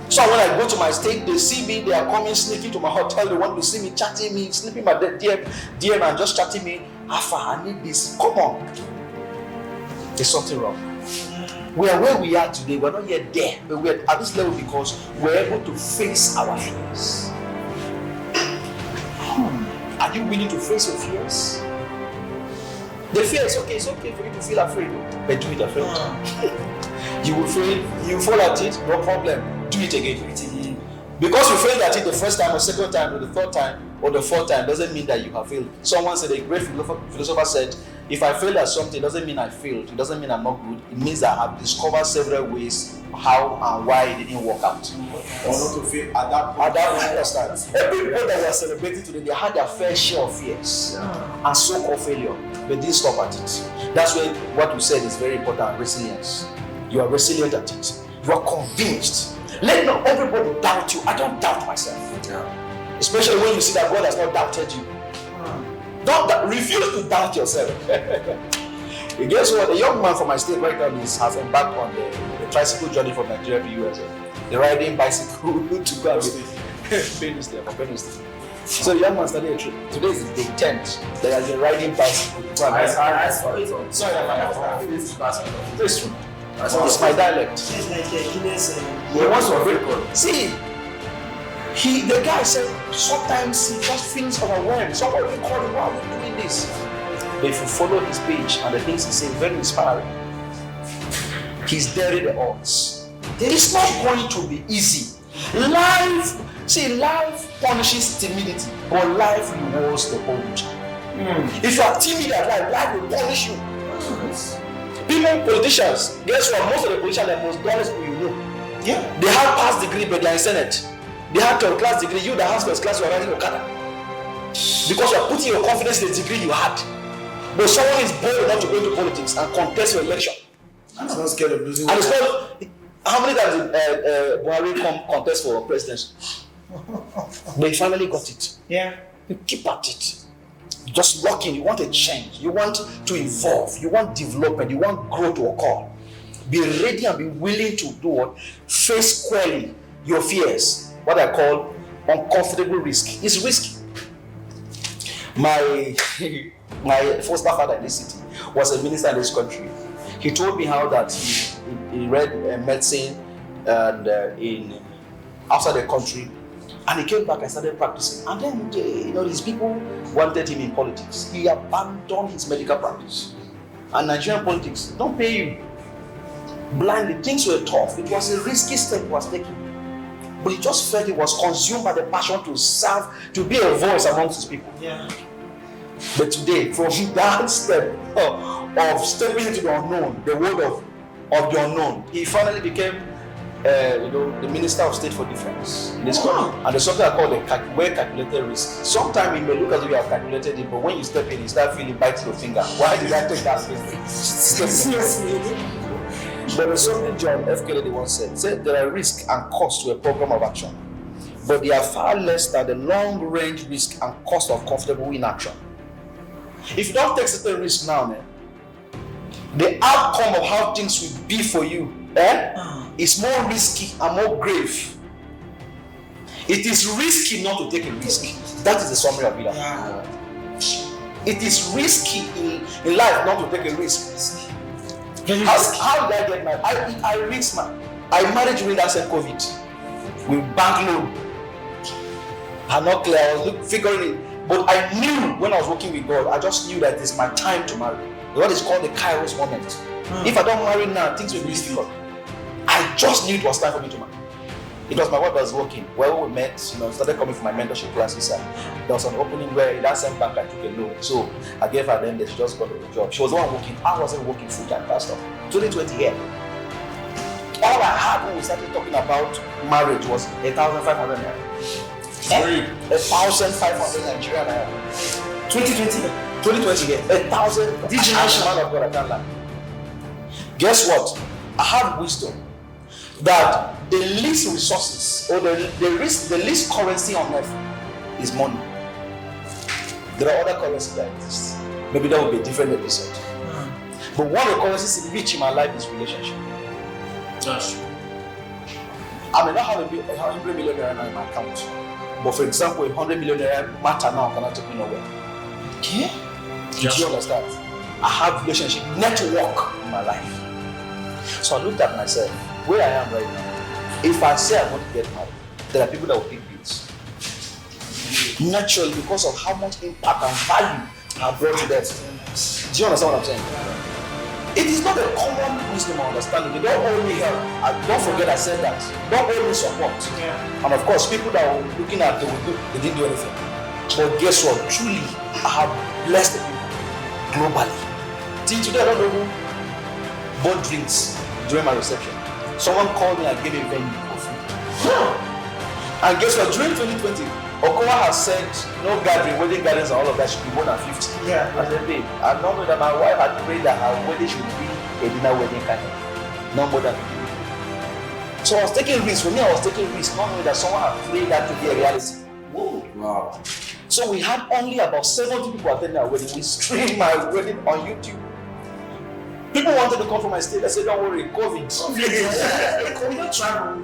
So when I go to my state, they see me, they are coming, sneaking to my hotel, they want to see me, chatting me, sleeping my DM and just chatting me. Alpha, I need this. Come on. There's something wrong. We are where we are today. We're not yet there, but we're at this level because we're able to face our fears. Are you willing to face your fears? The fear is okay. It's okay for you to feel afraid, but do it afraid. You will fail. You fall at it. No problem. Do it again. Do it again. Because you failed at it the first time, or second time, or the third time, or the fourth time, doesn't mean that you have failed. Someone said, a great philosopher said, if I failed at something, it doesn't mean I failed. It doesn't mean I'm not good. It means that I have discovered several ways how and why it didn't work out. Or not to fail at that point. At that point, understand. Every people that we are celebrating today, they had their fair share of fears and so-called failure, but didn't stop at it. That's where what you said is very important, resilience. You are resilient at it. You are convinced. Let not everybody doubt you. I don't doubt myself. Especially when you see that God has not doubted you. Refuse to doubt yourself. Guess what? A young man from my state right now has embarked on the tricycle journey from Nigeria to US. They're riding bicycle to go and Benue State. So the young man started a trip. Today is the 10th. They are riding bicycle. I saw it on. Sorry, it's true. It's my dialect. It's like Guinness. He wants to record. See, the guy said sometimes he just feels overwhelmed. Someone will call him, why are you doing this? But if you follow his page and the things he says, very inspiring. He's daring the odds. It's not going to be easy. Life punishes timidity, but life rewards the bold. If you are timid at life will punish you. People, politicians, guess what? Most of the politicians are the most dullest people you know. Yeah. They have past degree, but they are in Senate. They have third class degree. You that has first class, you are writing Okada. Because you are putting your confidence in the degree you had. But someone is bold enough to go into politics and contest your election. I'm not scared of losing. And it's not, how many times did Buhari contest for presidency? But he finally got it. Yeah. You keep at it. Just lock in. You want a change. You want to evolve. You want development. You want growth to occur. Be ready and be willing to do what? Face squarely your fears. What I call uncomfortable risk. It's risky. My foster father in this city was a minister in this country. He told me how that he read medicine and outside the country, and he came back and started practicing. And then these people wanted him in politics. He abandoned his medical practice. And Nigerian politics don't pay you blindly. Things were tough. It was a risky step he was taking. But he just felt he was consumed by the passion to serve, to be a voice amongst his people. Yeah. But today, from that step of stepping into the unknown, the world of the unknown, he finally became the Minister of State for Defense in this country. And there's something I call the well-calculated risk. Sometimes it may look as though you have calculated it, but when you step in, you start feeling biting your finger. Why did I take that risk? But there's something John F. Kennedy once said there are risks and costs to a program of action, but they are far less than the long-range risk and cost of comfortable inaction. If you don't take certain risks now, man, the outcome of how things will be for you is more risky and more grave. It is risky not to take a risk. That is the summary of it. Yeah. It is risky in life not to take a risk. How did I get married? I risked I married during that same COVID with bank loan. I'm not clear. I was figuring it, but I knew when I was working with God, I just knew that it's my time to marry. What is called the Kairos moment. If I don't marry now, things will be difficult. I just knew it was time for me to marry. It was my wife that was working. Well, we met, started coming for my mentorship classes. And there was an opening where in that same bank I took a loan. So I gave her then that she just got a job. She was the one working. I wasn't working full time. That stuff. 2020 here. All I had when we started talking about marriage was 1,500 naira. 1,500 Nigerian naira. 2020 here. 1,000. This generation, man of God, I can't lie. Guess what? I have wisdom that the least resources or the least currency on earth is money. There are other currencies that exist. Maybe that will be a different episode. But one of the currencies rich in my life is relationship. That's true. I may not have 100 million naira in my account, but for example, 100 million naira matter now cannot take me nowhere. Okay? Do you understand? I have relationship network in my life. So I looked at myself, where I am right now. If I say I want to get married, there are people that will pick bills. Naturally, because of how much impact and value I brought to them. Do you understand what I'm saying? It is not a common wisdom or understanding. They don't owe me help. Don't forget I said that. Don't owe me support. Yeah. And of course, people that were looking at they didn't do anything. But guess what? Truly, I have blessed the people globally. Till today, I don't know who bought drinks during my reception. Someone called me and gave me a venue for free. And guess what? During 2020, Okowa has said no gathering, wedding gatherings and all of that should be more than 50. Yeah. I said, babe, I know that my wife had prayed that her wedding should be a dinner wedding kind of, no more than 50. So I was taking risks. For me, I was taking risks, not knowing that someone had prayed that to be a reality. Whoa. Wow. So we had only about 70 people attending our wedding. We streamed my wedding on YouTube. People wanted to come from my state. I said, don't worry, COVID. We don't travel.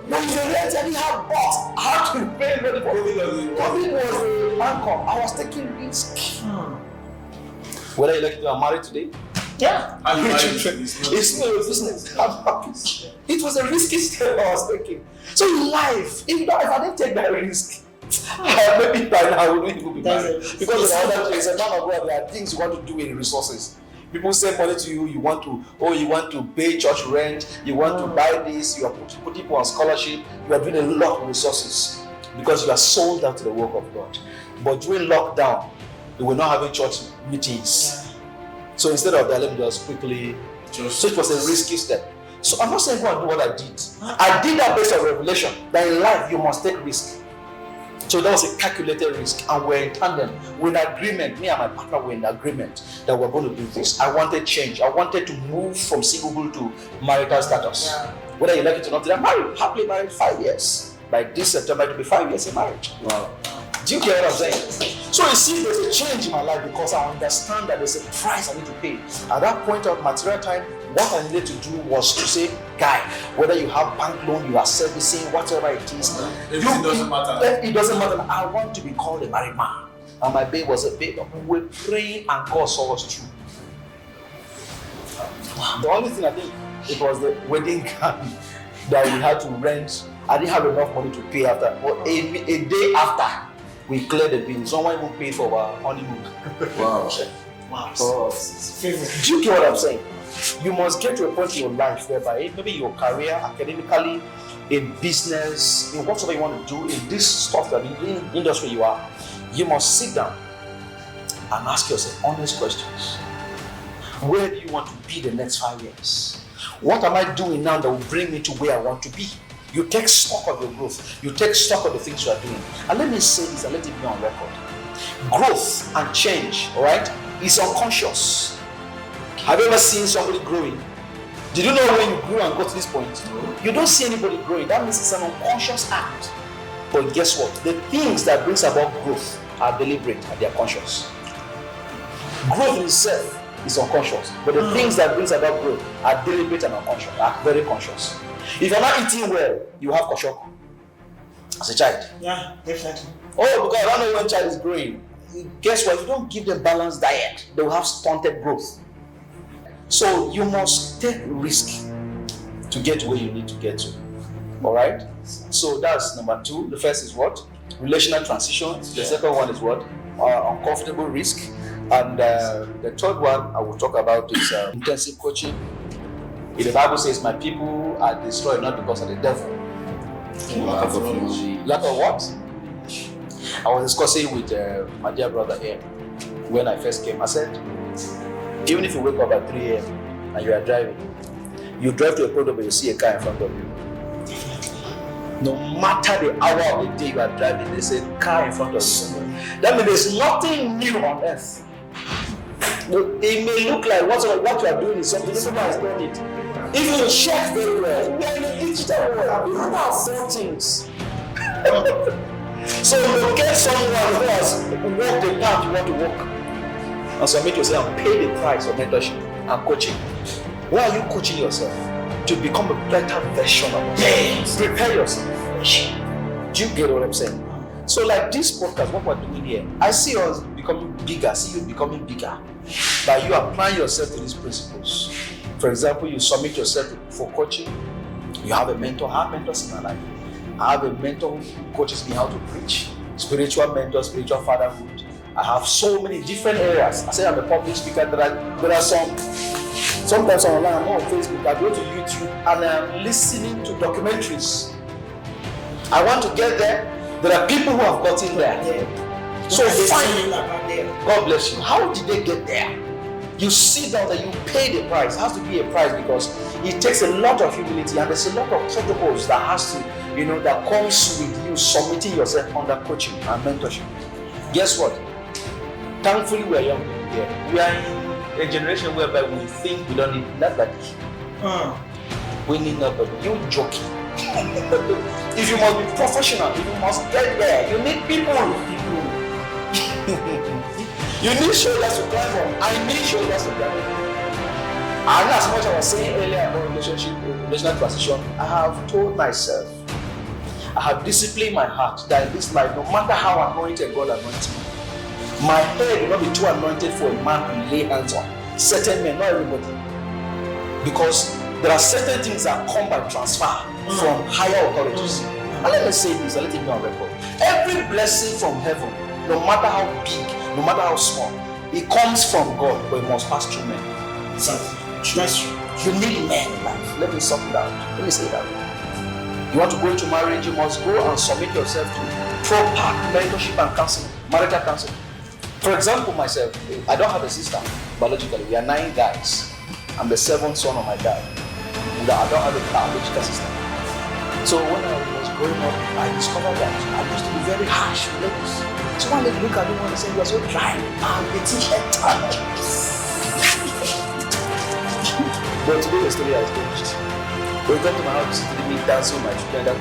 No, you already have bought. I had to pay money for COVID. COVID was an anchor. I was taking risks. Whether you're lucky to are married today, Yeah. And you Children. married, it's not- It's not a business. I'm happy. It was a risky step I was taking. So in life, if I didn't take that risk, maybe by now I wouldn't even be married. Because there's a man of God, there are things you want to do with resources. People send money to you, you want to pay church rent, you want to buy this, you are putting people on scholarship, you are doing a lot of resources because you are sold out to the work of God. But during lockdown, we were not having church meetings. So instead of that, let me just quickly. So it was a risky step. So I'm not saying go and do what I did. I did that based on revelation that in life you must take risk. So that was a calculated risk, and we're in tandem. We're in agreement. Me and my partner were in agreement that we're going to do this. I wanted change. I wanted to move from singlehood to marital status. Yeah. Whether you like it or not, I'm married, happily married 5 years. By this September, it will be 5 years in marriage. Wow. Do you get what I'm saying? So you see, there's a change in my life because I understand that there's a price I need to pay. At that point of material time, what I needed to do was to say, guy, whether you have bank loan, you are servicing, whatever it is, Everything doesn't matter. It doesn't matter. I want to be called a married man. And my babe was a babe. We were praying and God saw us through. The only thing I think, it was the wedding gown that we had to rent. I didn't have enough money to pay after. But a day after, we cleared the bill. Someone even paid for our honeymoon. Wow. Wow. Oh. Favorite. Do you get what I'm saying? You must get to a point in your life whereby maybe your career, academically, in business, in whatever you want to do, in this stuff that in the industry you are, you must sit down and ask yourself honest questions. Where do you want to be the next 5 years? What am I doing now that will bring me to where I want to be? You take stock of your growth. You take stock of the things you are doing. And let me say this and let it be on record. Growth and change, all right, is unconscious. Have you ever seen somebody growing? Did you know when you grew and got to this point? You don't see anybody growing. That means it's an unconscious act. But guess what? The things that brings about growth are deliberate and they are conscious. Growth in itself is unconscious, but the things that brings about growth are deliberate and unconscious, are very conscious. If you're not eating well, you have kwashiorkor as a child. Yeah, definitely. Oh, because I don't know when child is growing. Guess what? If you don't give them balanced diet, they will have stunted growth. So you must take risk to get where you need to get to. All right? So that's number 2. The first is what? Relational transitions. The second one is what? Uncomfortable risk. And the third one I will talk about is intensive coaching. The Bible says, my people are destroyed not because of the devil. Lack of what? I was discussing with my dear brother here when I first came. I said, even if you wake up at 3 a.m. and you are driving, you drive to a product where you see a car in front of you. No matter the hour of the day you are driving, there's a car in front of you. That means there's nothing new on earth. It may look like what you are doing is something nobody has done it. If you check very well, we are in a digital world. We have 4 things. So you get someone who has walked the path you want to walk. And submit yourself and pay the price of mentorship and coaching. Why are you coaching yourself? To become a better version of yourself. Prepare yourself. Do you get what I'm saying? So like this podcast, what we're doing here, I see us becoming bigger, see you becoming bigger. By you applying yourself to these principles. For example, you submit yourself for coaching. You have a mentor. I have mentors in my life. I have a mentor who coaches me how to preach. Spiritual mentor, spiritual fatherhood. I have so many different areas. I say I'm a public speaker. There are sometimes online, I'm on Facebook, I go to YouTube and I'm listening to documentaries. I want to get there. There are people who have gotten there. So find God bless you. How did they get there? You sit down and you pay the price. It has to be a price because it takes a lot of humility and there's a lot of protocols that has to, that comes with you submitting yourself under coaching and mentorship. Guess what? Thankfully, we are young people here. We are in a generation whereby we think we don't need nobody. We need nobody. You're joking. If you must be professional, if you must get there, you need people. You need shoulders to climb on. I need shoulders to climb on. And as much as I was saying earlier about relational transition, I have told myself, I have disciplined my heart that in this life, no matter how anointed God anoints me, my head will not be too anointed for a man to lay hands on. certain men, not everybody. Because there are certain things that come by transfer from higher authorities. And let me say this, and let it be on record. Every blessing from heaven, no matter how big, no matter how small, it comes from God, but it must pass through men. That's true. You need men in life. Let me sum it out. Let me say that. You want to go into marriage, you must go and submit yourself to proper mentorship and counseling, marital counseling. For example, myself, I don't have a sister biologically. We are 9 guys. I'm the 7th son of my dad. I don't have a biological sister. So when I was growing up, I discovered that I used to be very harsh with ladies. So one lady look at me and say, "You are so dry." I'm getting head. But today the story has changed. When you come to my house, you see me dancing with my children.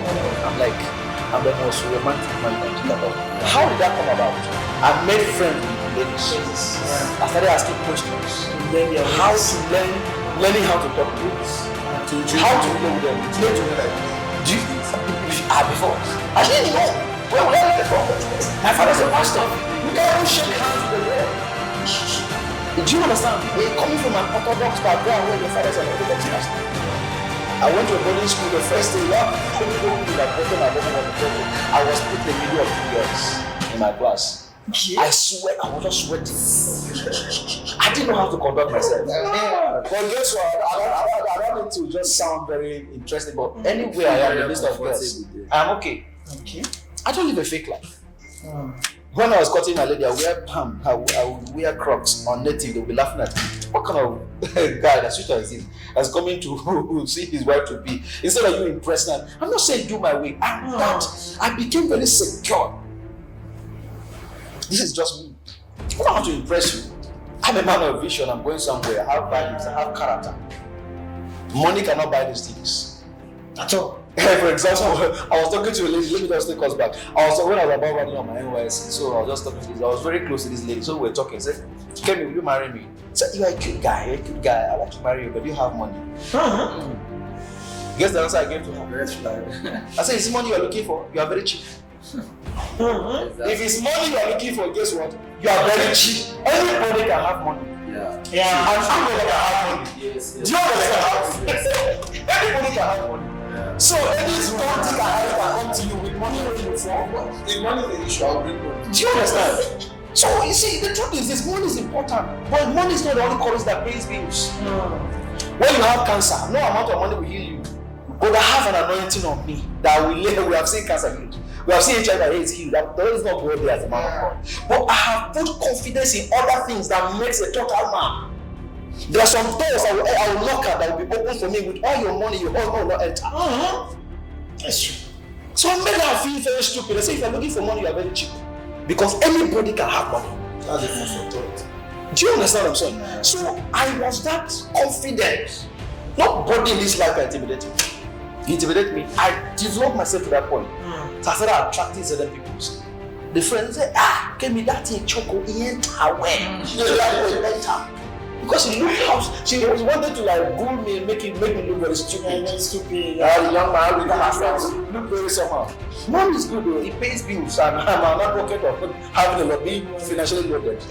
I'm the most romantic man in Nigeria. How did that come about? I made friends with ladies. I started asking questions. How to learning how to talk to ladies. How to play with them. Before. I didn't know. Where would I learn from? My father's a pastor. You can't shake hands with the Lord. Do you understand? We're coming from an Orthodox background where your father's an Orthodox pastor. I went to a boarding school the first day. I was put in the middle of 2 girls in my class. Yeah. I sweat, I was just sweating. I didn't know how to conduct myself. But guess what? I don't need to just sound very interesting, but anywhere I am in the midst of girls, I'm okay. I don't live a fake life. When I was cutting a lady, I wear palm, I would wear Crocs on native, they'll be laughing at me. What kind of guy that sweeter is this? That's coming to see his wife to be. Instead of you impressing her, I'm not saying do my way. I became very secure. This is just me. I don't want to impress you. I'm a man of vision. I'm going somewhere. I have values. I have character. Money cannot buy these things. At all. For example, I was talking to a lady. Let me just take us back. When I was about running on my NYSC, so I was just talking to this. I was very close to this lady. So we were talking. I said, "Kemi, will you marry me?" I said, "You are a cute guy. You're a cute guy. I like to marry you, but do you have money?" Guess the answer I gave to her. I said, "Is it money you are looking for? You are very cheap." If it's money you are looking for, guess what? You are very cheap. Everybody can have money. Yeah. And everybody can have money. Yes. Do you understand? Everybody can have money. Yeah. So any small thing can come to you with money when you fall. If money is the issue, I'll bring money. Do you understand? So you see, the truth is this: money is important, but money is not the only currency that pays bills. When you have cancer, no amount of money will heal you. But I have an anointing on me that we have seen cancer healed. We have seen HIV/AIDS healed. That is not God there as a man of God. But I have put confidence in other things that makes a total man. There are some doors I will knock at that will be open for me with all your money. You all will not enter. That's true. So I made her feel very stupid. I say, if you're looking for money, you are very cheap. Because anybody can have money. That's the first authority. Do you understand what I'm saying? So I was that confident. Nobody in this life can intimidate me. Intimidate me. I developed myself to that point. So I started attracting certain people. The friends say, give me that thing, choco, he enter when. Because he looked how she was wanted to like bull me and make me look very stupid. The young man with her friends look very somehow. Money is good though, it pays bills and I'm not working on having a lot, being financially loaded.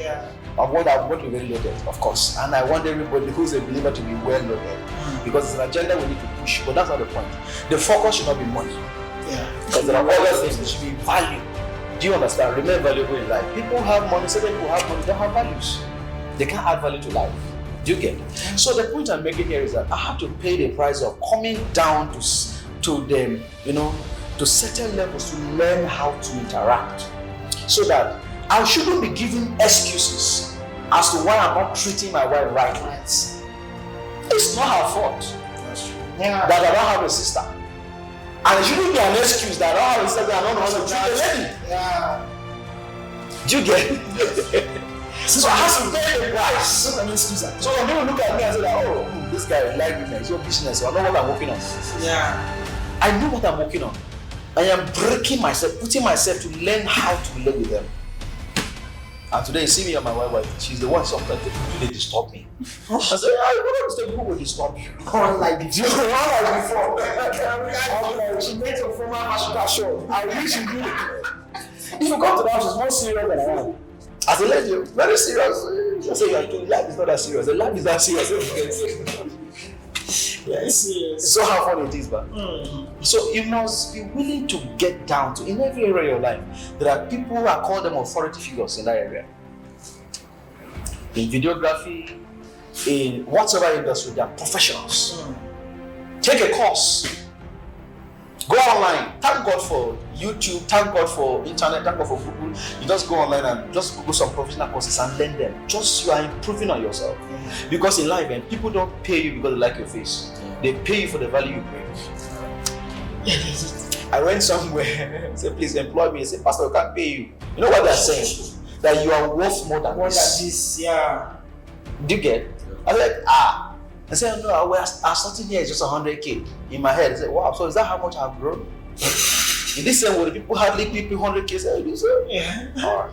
I want to be very loaded, of course. And I want everybody who's a believer to be well loaded. Because it's an agenda we need to push, but that's not the point. The focus should not be money. Because there are other things that should be value. Do you understand? Remain valuable in life. People have money, certain people have money, don't have values. They can't add value to life. Do you get it? So the point I'm making here is that I have to pay the price of coming down to them, to certain levels to learn how to interact. So that I shouldn't be giving excuses as to why I'm not treating my wife right. It's not her fault that I don't have a sister. And it shouldn't be an excuse that I don't have a sister that I don't know how to treat a lady. Do you get it? So I have to pay the price. So when people look at me and say that, this guy is like me, it's your business, so I know what I'm working on. I know what I'm working on. I am breaking myself, putting myself to learn how to live with them. And today you see me and my wife, she's the one sometimes they disturb me. I say, who will disturb you? Like before. She made a former master show. I wish you did. If you come to the house, it's more serious than I am. As a lady, very serious. I say, life is not that serious. The life is that serious. Yes. It's so how fun it is, but so you must be willing to get down to in every area of your life. There are people who are called them authority figures in that area. In videography, in whatever industry, they are professionals. Take a course. Go online. Thank God for YouTube. Thank God for internet. Thank God for Google. You just go online and just Google some professional courses and learn them. Just you are improving on yourself. Because in life, and people don't pay you because they like your face. They pay you for the value you bring. I went somewhere. Say, please employ me. I say, Pastor, I can't pay you. You know what they're saying? That you are worth more than this. Yeah. Do you get? I said, I said, no, our starting here is just 100K. In my head, I said, wow, so is that how much I've grown? In this same way, people hardly give me 100K.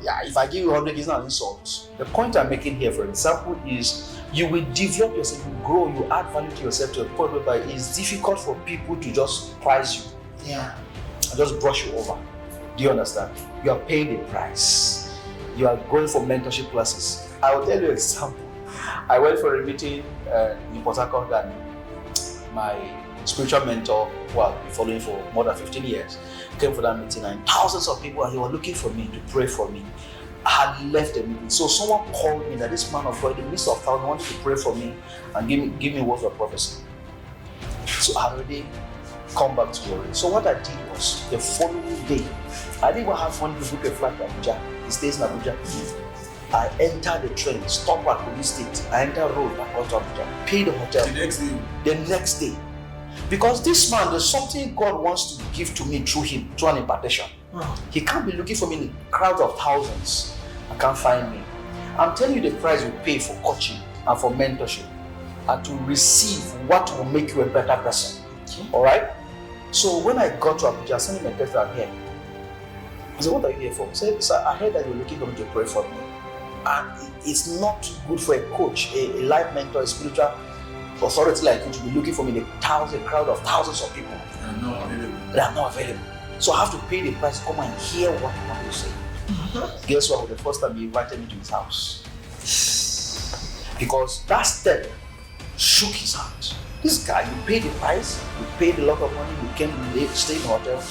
Yeah, if I give you 100K, it's not an insult. The point I'm making here, for example, is you will develop yourself, you grow, you add value to yourself to a point whereby it's difficult for people to just price you. Yeah. And just brush you over. Do you understand? You are paying a price. You are going for mentorship classes. I will tell you an example. I went for a meeting in Port Harcourt and my spiritual mentor, who I've been following for more than 15 years, came for that meeting and thousands of people and they were looking for me to pray for me. I had left the meeting. So someone called me that this man of God, in the midst of town, wanted to pray for me and give me words of prophecy. So I already come back to worry. So what I did was the following day, I didn't even have money to book a flight to Abuja. He stays in Abuja. I entered the train, stop at police state. I entered road, I got to Abuja, paid the hotel. The next day. Because this man, there's something God wants to give to me through him, through an impartation. He can't be looking for me in a crowd of thousands and can't find me. I'm telling you the price you pay for coaching and for mentorship and to receive what will make you a better person. Alright? So when I got to Abuja, I sent him a text that I'm here. I said, what are you here for? He said, sir, I heard that you're looking for me to pray for me. And it's not good for a coach, a life mentor, a spiritual authority like you to be looking for me in a crowd of thousands of people. They are not available. So I have to pay the price to come and hear what you want to say. Guess what? The first time he invited me to his house. Because that step shook his heart. This guy, you paid the price, you paid a lot of money, you came late, stay in the hotel.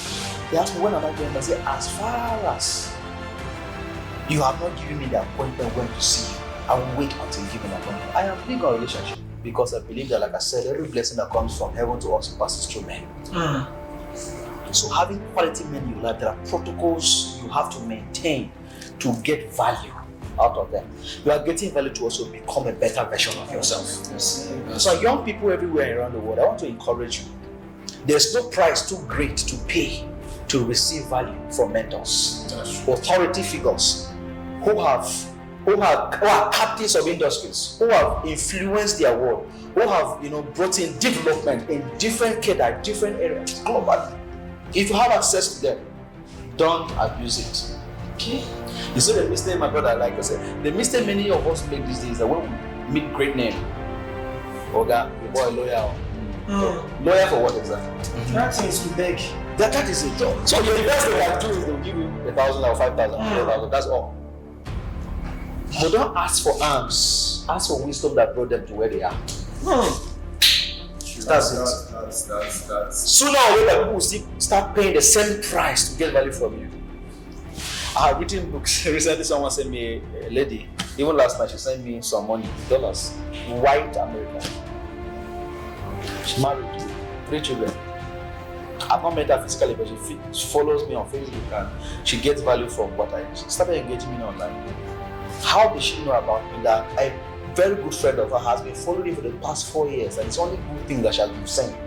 He asked me, when am I going? I said, as far as you have not given me the appointment when to see you, I will wait until you give me the appointment. I am big on relationship because I believe that, like I said, every blessing that comes from heaven to us passes through men. So having quality men in your life, there are protocols you have to maintain to get value out of them. You are getting value to also become a better version of yourself. So young people everywhere around the world, I want to encourage you. There's no price too great to pay to receive value from mentors, authority figures who are captains of industries, who have influenced their world, who have brought in development in different areas globally. If you have access to them, don't abuse it. Okay? You see the mistake, my brother, like I said, the mistake many of us make these days is that when we meet great name, Oga, your boy lawyer. Lawyer for what exactly? That is to beg. That is it. So your best they can do is they'll give you 1,000 or 5,000, 4,000. That's all. But don't ask for alms. Ask for wisdom that brought them to where they are. That's it. Sooner or later, people will still start paying the same price to get value from you. I have written books. Recently, someone sent me a lady. Even last night, she sent me some money, dollars. White American. She's married, 3 children. I've not met her physically, but she follows me on Facebook and she gets value from what I do. She started engaging me online. How did she know about me? That a very good friend of hers has been following me for the past 4 years, and it's only good thing that she has been saying.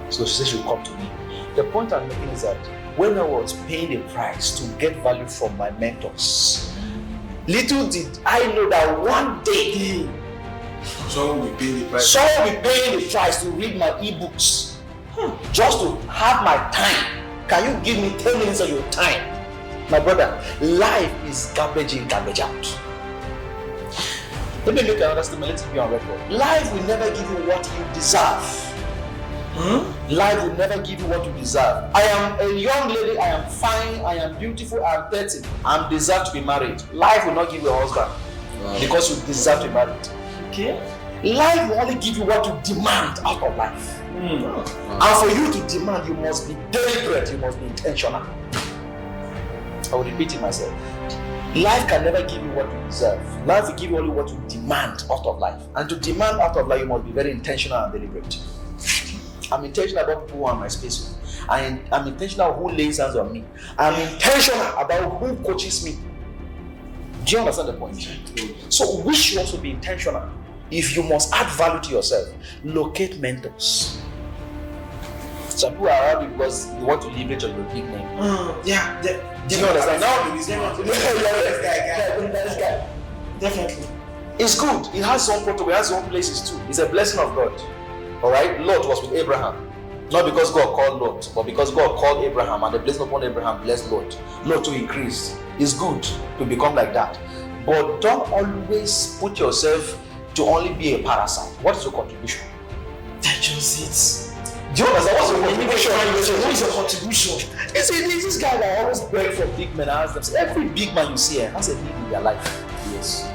So she said she will come to me. The point I'm making is that when I was paying the price to get value from my mentors, little did I know that one day someone will pay the price. Someone will pay the price to read my ebooks. Just to have my time. Can you give me 10 minutes of your time? My brother, life is garbage in, garbage out. Let me make another statement, let it be on record. Life will never give you what you deserve. Life will never give you what you deserve. I am a young lady, I am fine, I am beautiful, I am 30. I am deserved to be married. Life will not give you a husband. because you deserve to be married. Okay. Life will only give you what you demand out of life. And for you to demand, you must be deliberate, you must be intentional. I will repeat it myself. Life can never give you what you deserve. Life will give you only what you demand out of life. And to demand out of life, you must be very intentional and deliberate. I'm intentional about people who are in my space. I'm intentional who lays hands on me. I'm intentional about who coaches me. Do you understand the point? So we should also be intentional. If you must add value to yourself, locate mentors. Some people are around you because you want to leverage on your big name. Yeah. Do you understand? Definitely. It's good. It has some protocol, it has some places too. It's a blessing of God. Alright? Lot was with Abraham. Not because God called Lot, but because God called Abraham and the blessing upon Abraham blessed Lot. Lot to increase. It's good to become like that. But don't always put yourself to only be a parasite. What is your contribution? That's just it. Do you understand? What's your contribution? What is your contribution? It's this guy that always beg for big men and ask them. Every big man you see has a need in their life. Yes.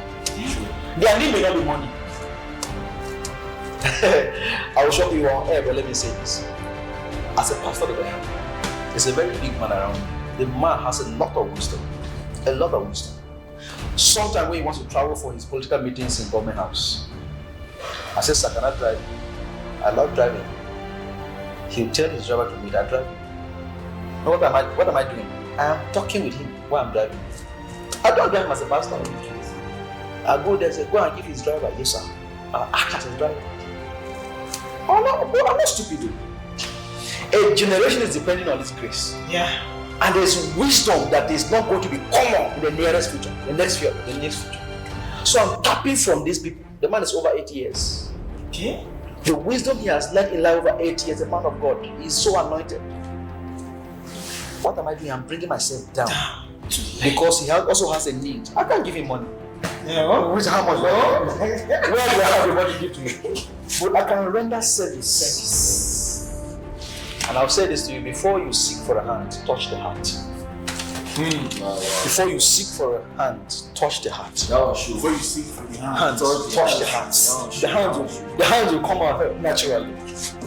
Their need may not be money. I will show you on air, but let me say this. As a pastor that I am, there's a very big man around me. The man has a lot of wisdom. A lot of wisdom. Sometimes when he wants to travel for his political meetings in government house, I say, sir, can I drive? I love driving. He'll tell his driver to meet, I drive. Now what am I doing? I am talking with him while I'm driving. I don't drive him as a pastor. I go there and say, go and give his driver. Yes, sir. I act as his driver. Oh no, I'm not stupid. A generation is depending on His grace. Yeah. And there's wisdom that is not going to be common in the nearest future, the next future. So I'm tapping from these people. The man is over 80 years. Okay. The wisdom he has learned in life over 8 years, a man of God, he's so anointed. What am I doing? I'm bringing myself down. Because he also has a need. I can't give him money. Yeah. Which how much? Where do I have the money to give to me? But I can render service. And I'll say this to you, before you seek for a hand, touch the heart. Before you seek for a hand, touch the heart. Before you seek for the hand, touch the heart. The hands will come out naturally.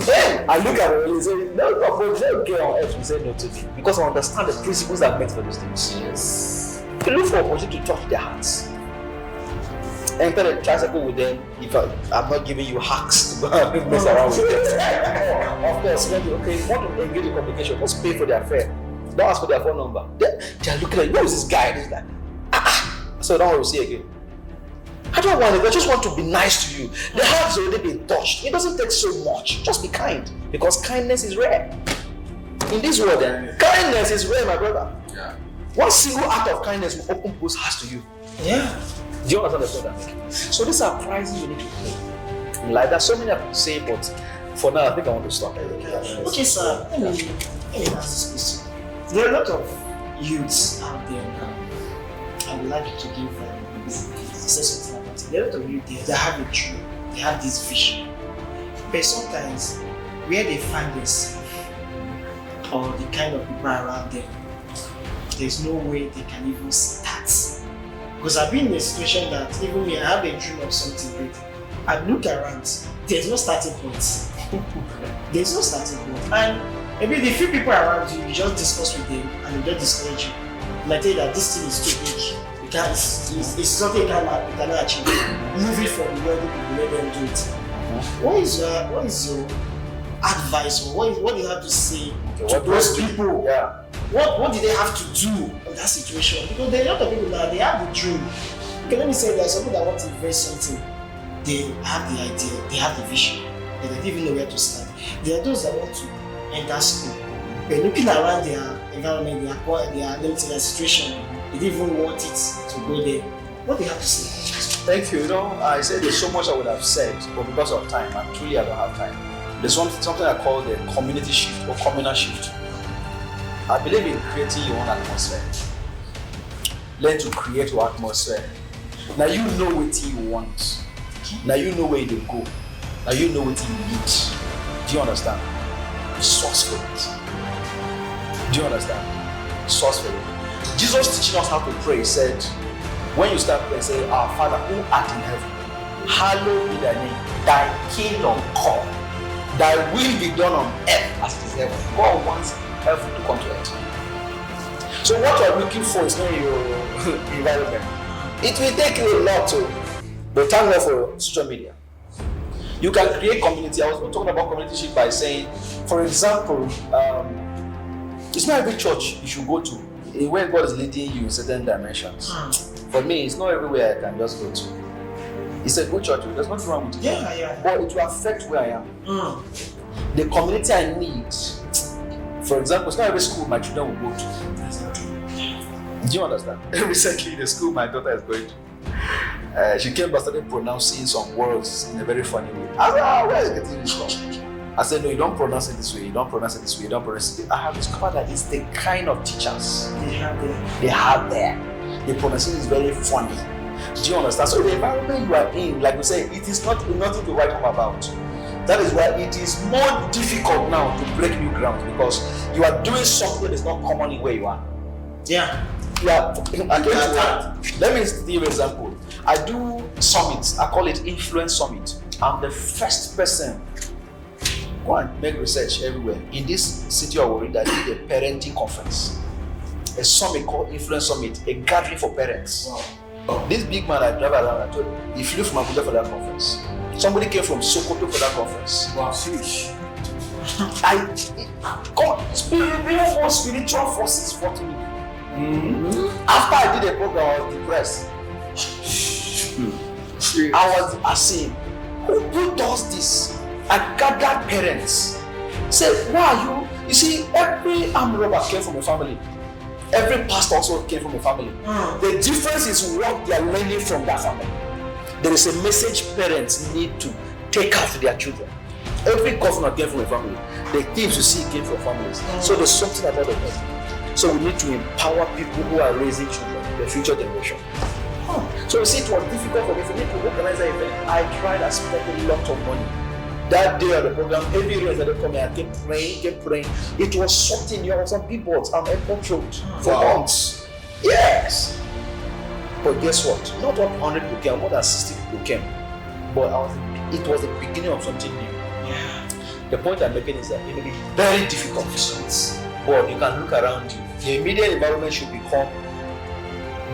Then I look at it and say, no, okay on earth, we say no to me. Because I understand the principles that are meant for these things. Yes. You look for opportunity to touch their hearts. Enter the tricycle with them. If I'm not giving you hacks to go and mess around with them. Of course, when you want to engage in communication, just pay for their fare. Don't ask for their phone number. They're looking at you. Who is this guy? This guy. So I don't want to see again. I don't want it. I just want to be nice to you. The heart has already been touched. It doesn't take so much. Just be kind. Because kindness is rare. In this world, kindness is rare, my brother. Yeah. One single act of kindness will open people's hearts to you. Yeah. Do you understand the point I'm making? So these are prices you need to pay. Like there's so many I could say, but for now I think I want to stop. Okay, sir. Let me ask this question. There are a lot of youths out there now. I would like you to give say something about it. There are a lot of youth there that have a dream, they have this vision. But sometimes where they find themselves or the kind of people around them, there's no way they can even start. Because I've been in a situation that even me, I have a dream of something great. I look around, there's no starting point. There's no starting point. And maybe the few people around you, you just discuss with them and they just discourage you. And I tell you that this thing is too big. You can't, it's something you cannot achieve. Move it from where people let them do it. What is your advice or what do you have to say to those people? Yeah. What did they have to do in that situation? Because there are a lot of people now, they have the dream. Okay, let me say there's some people that want to invest something. They have the idea, they have the vision, but they don't even know where to start. There are those that want to enter school. But looking around their environment, their limited situation, they don't even want it to go there. What do you have to say? Thank you. I said there's so much I would have said, but because of time, and truly I don't have time. There's something I call the community shift or communal shift. I believe in creating your own atmosphere. Learn to create your atmosphere. Now you know what you want. Now you know where you go. Now you know what you need. Do you understand? Source for it. Do you understand? Source for it. Jesus teaching us how to pray said, When you start praying, say, Our Father who art in heaven, hallowed be thy name, thy kingdom come, thy will be done on earth as it is heaven. God wants heaven to come to earth. So what you are looking for is not your environment. It will take you a lot to, but thank God for social media. You can create community. I was talking about community by saying, for example, it's not every church you should go to where God is leading you in certain dimensions. For me, it's not everywhere I can just go to. It's a good church. There's nothing wrong with it. Yeah. But it will affect where I am. The community I need. For example, it's not every school my children will go to. Do you understand? Recently, the school my daughter is going to, she came and started pronouncing some words in a very funny way. I said, where is getting this from? I said, no, you don't pronounce it this way, you don't pronounce it this way, you don't pronounce it. I have discovered that it's the kind of teachers they have there. The pronunciation is very funny. Do you understand? So the environment you are in, like we say, it is nothing to write home about. That is why it is more difficult now to break new ground, because you are doing something that is not common in where you are. Yeah. Let me give you an example. I do summits. I call it Influence Summit. I'm the first person go and make research everywhere. In this city of Warri, I did a parenting conference. A summit called Influence Summit, a gathering for parents. Wow. This big man I drive around, I told him, he flew from Abuja for that conference. Somebody came from Sokoto for that conference. Wow. Spiritual forces fought me. After I did a program, I was depressed. I was asking, who does this? I gathered parents. Said, why are you? You see, every armed robber came from a family. Every pastor also came from a family. The difference is what they are learning from that family. There is a message parents need to take out to their children. Every governor came from a family. The thieves you see came from families. So there's something about the family. So we need to empower people who are raising children, the future generation. So you see, it was difficult for me to organize an event. I tried, I spent a lot of money. That day of the program, every year that they come here, I kept praying. It was something, some billboards on Airport Road for months. Yes. But guess what? Not 100 people came, more than 60 people came. But it was the beginning of something new. Yeah. The point I'm making is that it may be very difficult. But you can look around you. The immediate environment should become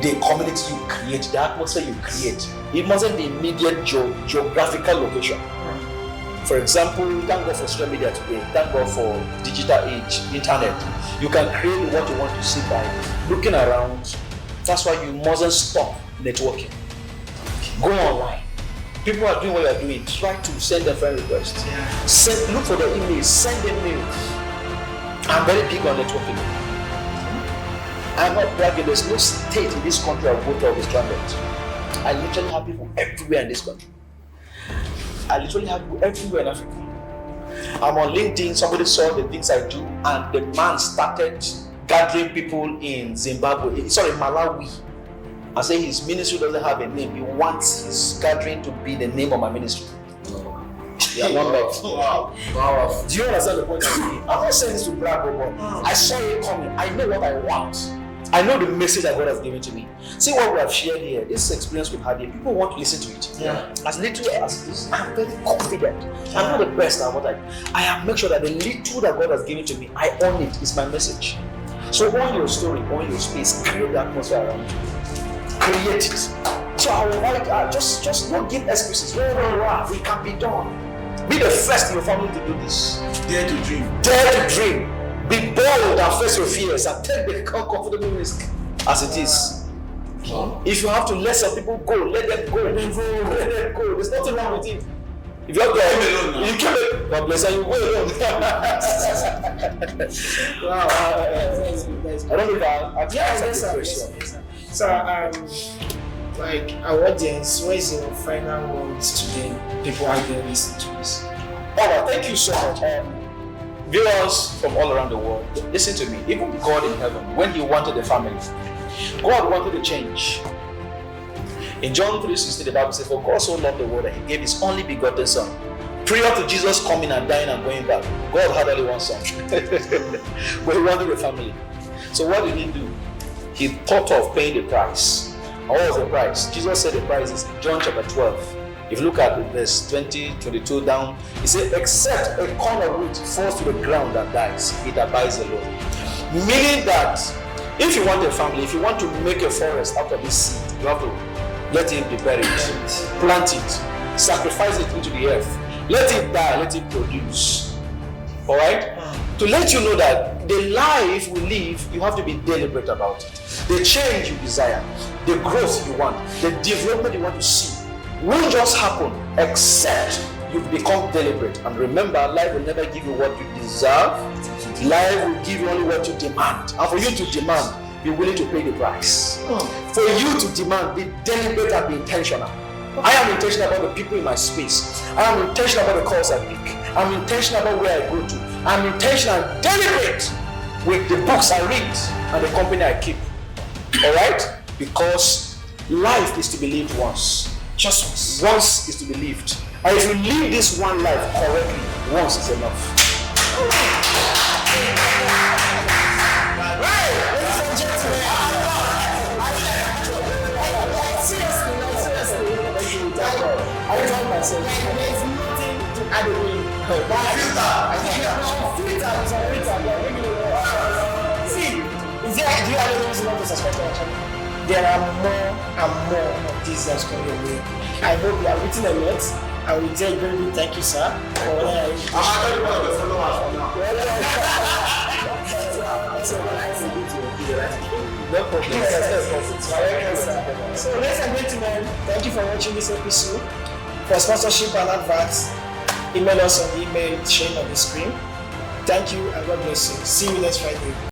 the community you create, the atmosphere you create. It mustn't be immediate geographical location. For example, thank God for social media today. Thank God for digital age, internet. You can create what you want to see by looking around. That's why you mustn't stop networking. Go online. People are doing what you are doing. Try to send them friend requests. Look for the emails. Send them mails. I'm very big on networking. I'm not bragging. There's no state in this country I will go to this planet. I literally have people everywhere in this country. I literally have people everywhere in Africa. I'm on LinkedIn. Somebody saw the things I do, and the man started gathering people in Malawi. And say his ministry doesn't have a name. He wants his gathering to be the name of my ministry. Wow. Do you understand the point I'm making? I'm not saying this to brag, but I saw it coming. I know what I want. I know the message that God has given to me. See what we have shared here, this experience we've had here, people want to listen to it. As little as this, I'm very confident. I'm not the best at what I do. I have made sure that the little that God has given to me, I own it. It's my message. So own your story, own your space, create the atmosphere around you. Create it. So I would like just not give excuses. Wherever you are, it can be done. Be the first in your family to do this. Dare to dream. Dare to dream. Be bold and face your fears and take the comfortable risk as it is. If you have to let some people go, let them go. Let them go. There's nothing wrong with it. If you're there, you came alone. God bless you. Go alone. Wow. I don't know if I answered the question. So, like our audience, what is your final words to them? People out there listening to this. Well, thank you so much. Viewers from all around the world, listen to me. Even God in heaven, when He wanted a family, God wanted a change. In John 3:16, the Bible says, "For God so loved the world that He gave His only begotten Son." Prior to Jesus coming and dying and going back, God had only one son, but He wanted a family. So what did He do? He thought of paying the price And what was the price? Jesus said the price is John chapter 12. If you look at verse 20, 22 down, he said, except a corn of wheat falls to the ground and dies, it abides alone. Meaning that if you want a family, if you want to make a forest out of this seed, you have to let it be buried, plant it, sacrifice it into the earth, let it die, let it produce. Alright? To let you know that the life we live, you have to be deliberate about it. The change you desire, the growth you want, the development you want to see won't just happen except you become deliberate. And remember, life will never give you what you deserve. Life will give you only what you demand. And for you to demand, be willing to pay the price. For you to demand, be deliberate and be intentional. I am intentional about the people in my space. I am intentional about the calls I pick. I'm intentional about where I go to. I'm intentional and deliberate with the books I read and the company I keep. Alright? Because life is to be lived once. Just once. Once is to be lived. And if you live this one life correctly, once is enough. Right, ladies and gentlemen. Seriously. I told myself, there's nothing to add away. See, do you have any reason to subscribe to our channel? There are more and more of these that's coming your way. I hope you have written a lot. I will tell you very big thank you, sir. No problem. So, ladies and gentlemen, thank you for watching this episode. For sponsorship and adverts, email us on the email shown on the screen. Thank you and God bless you. See you next Friday.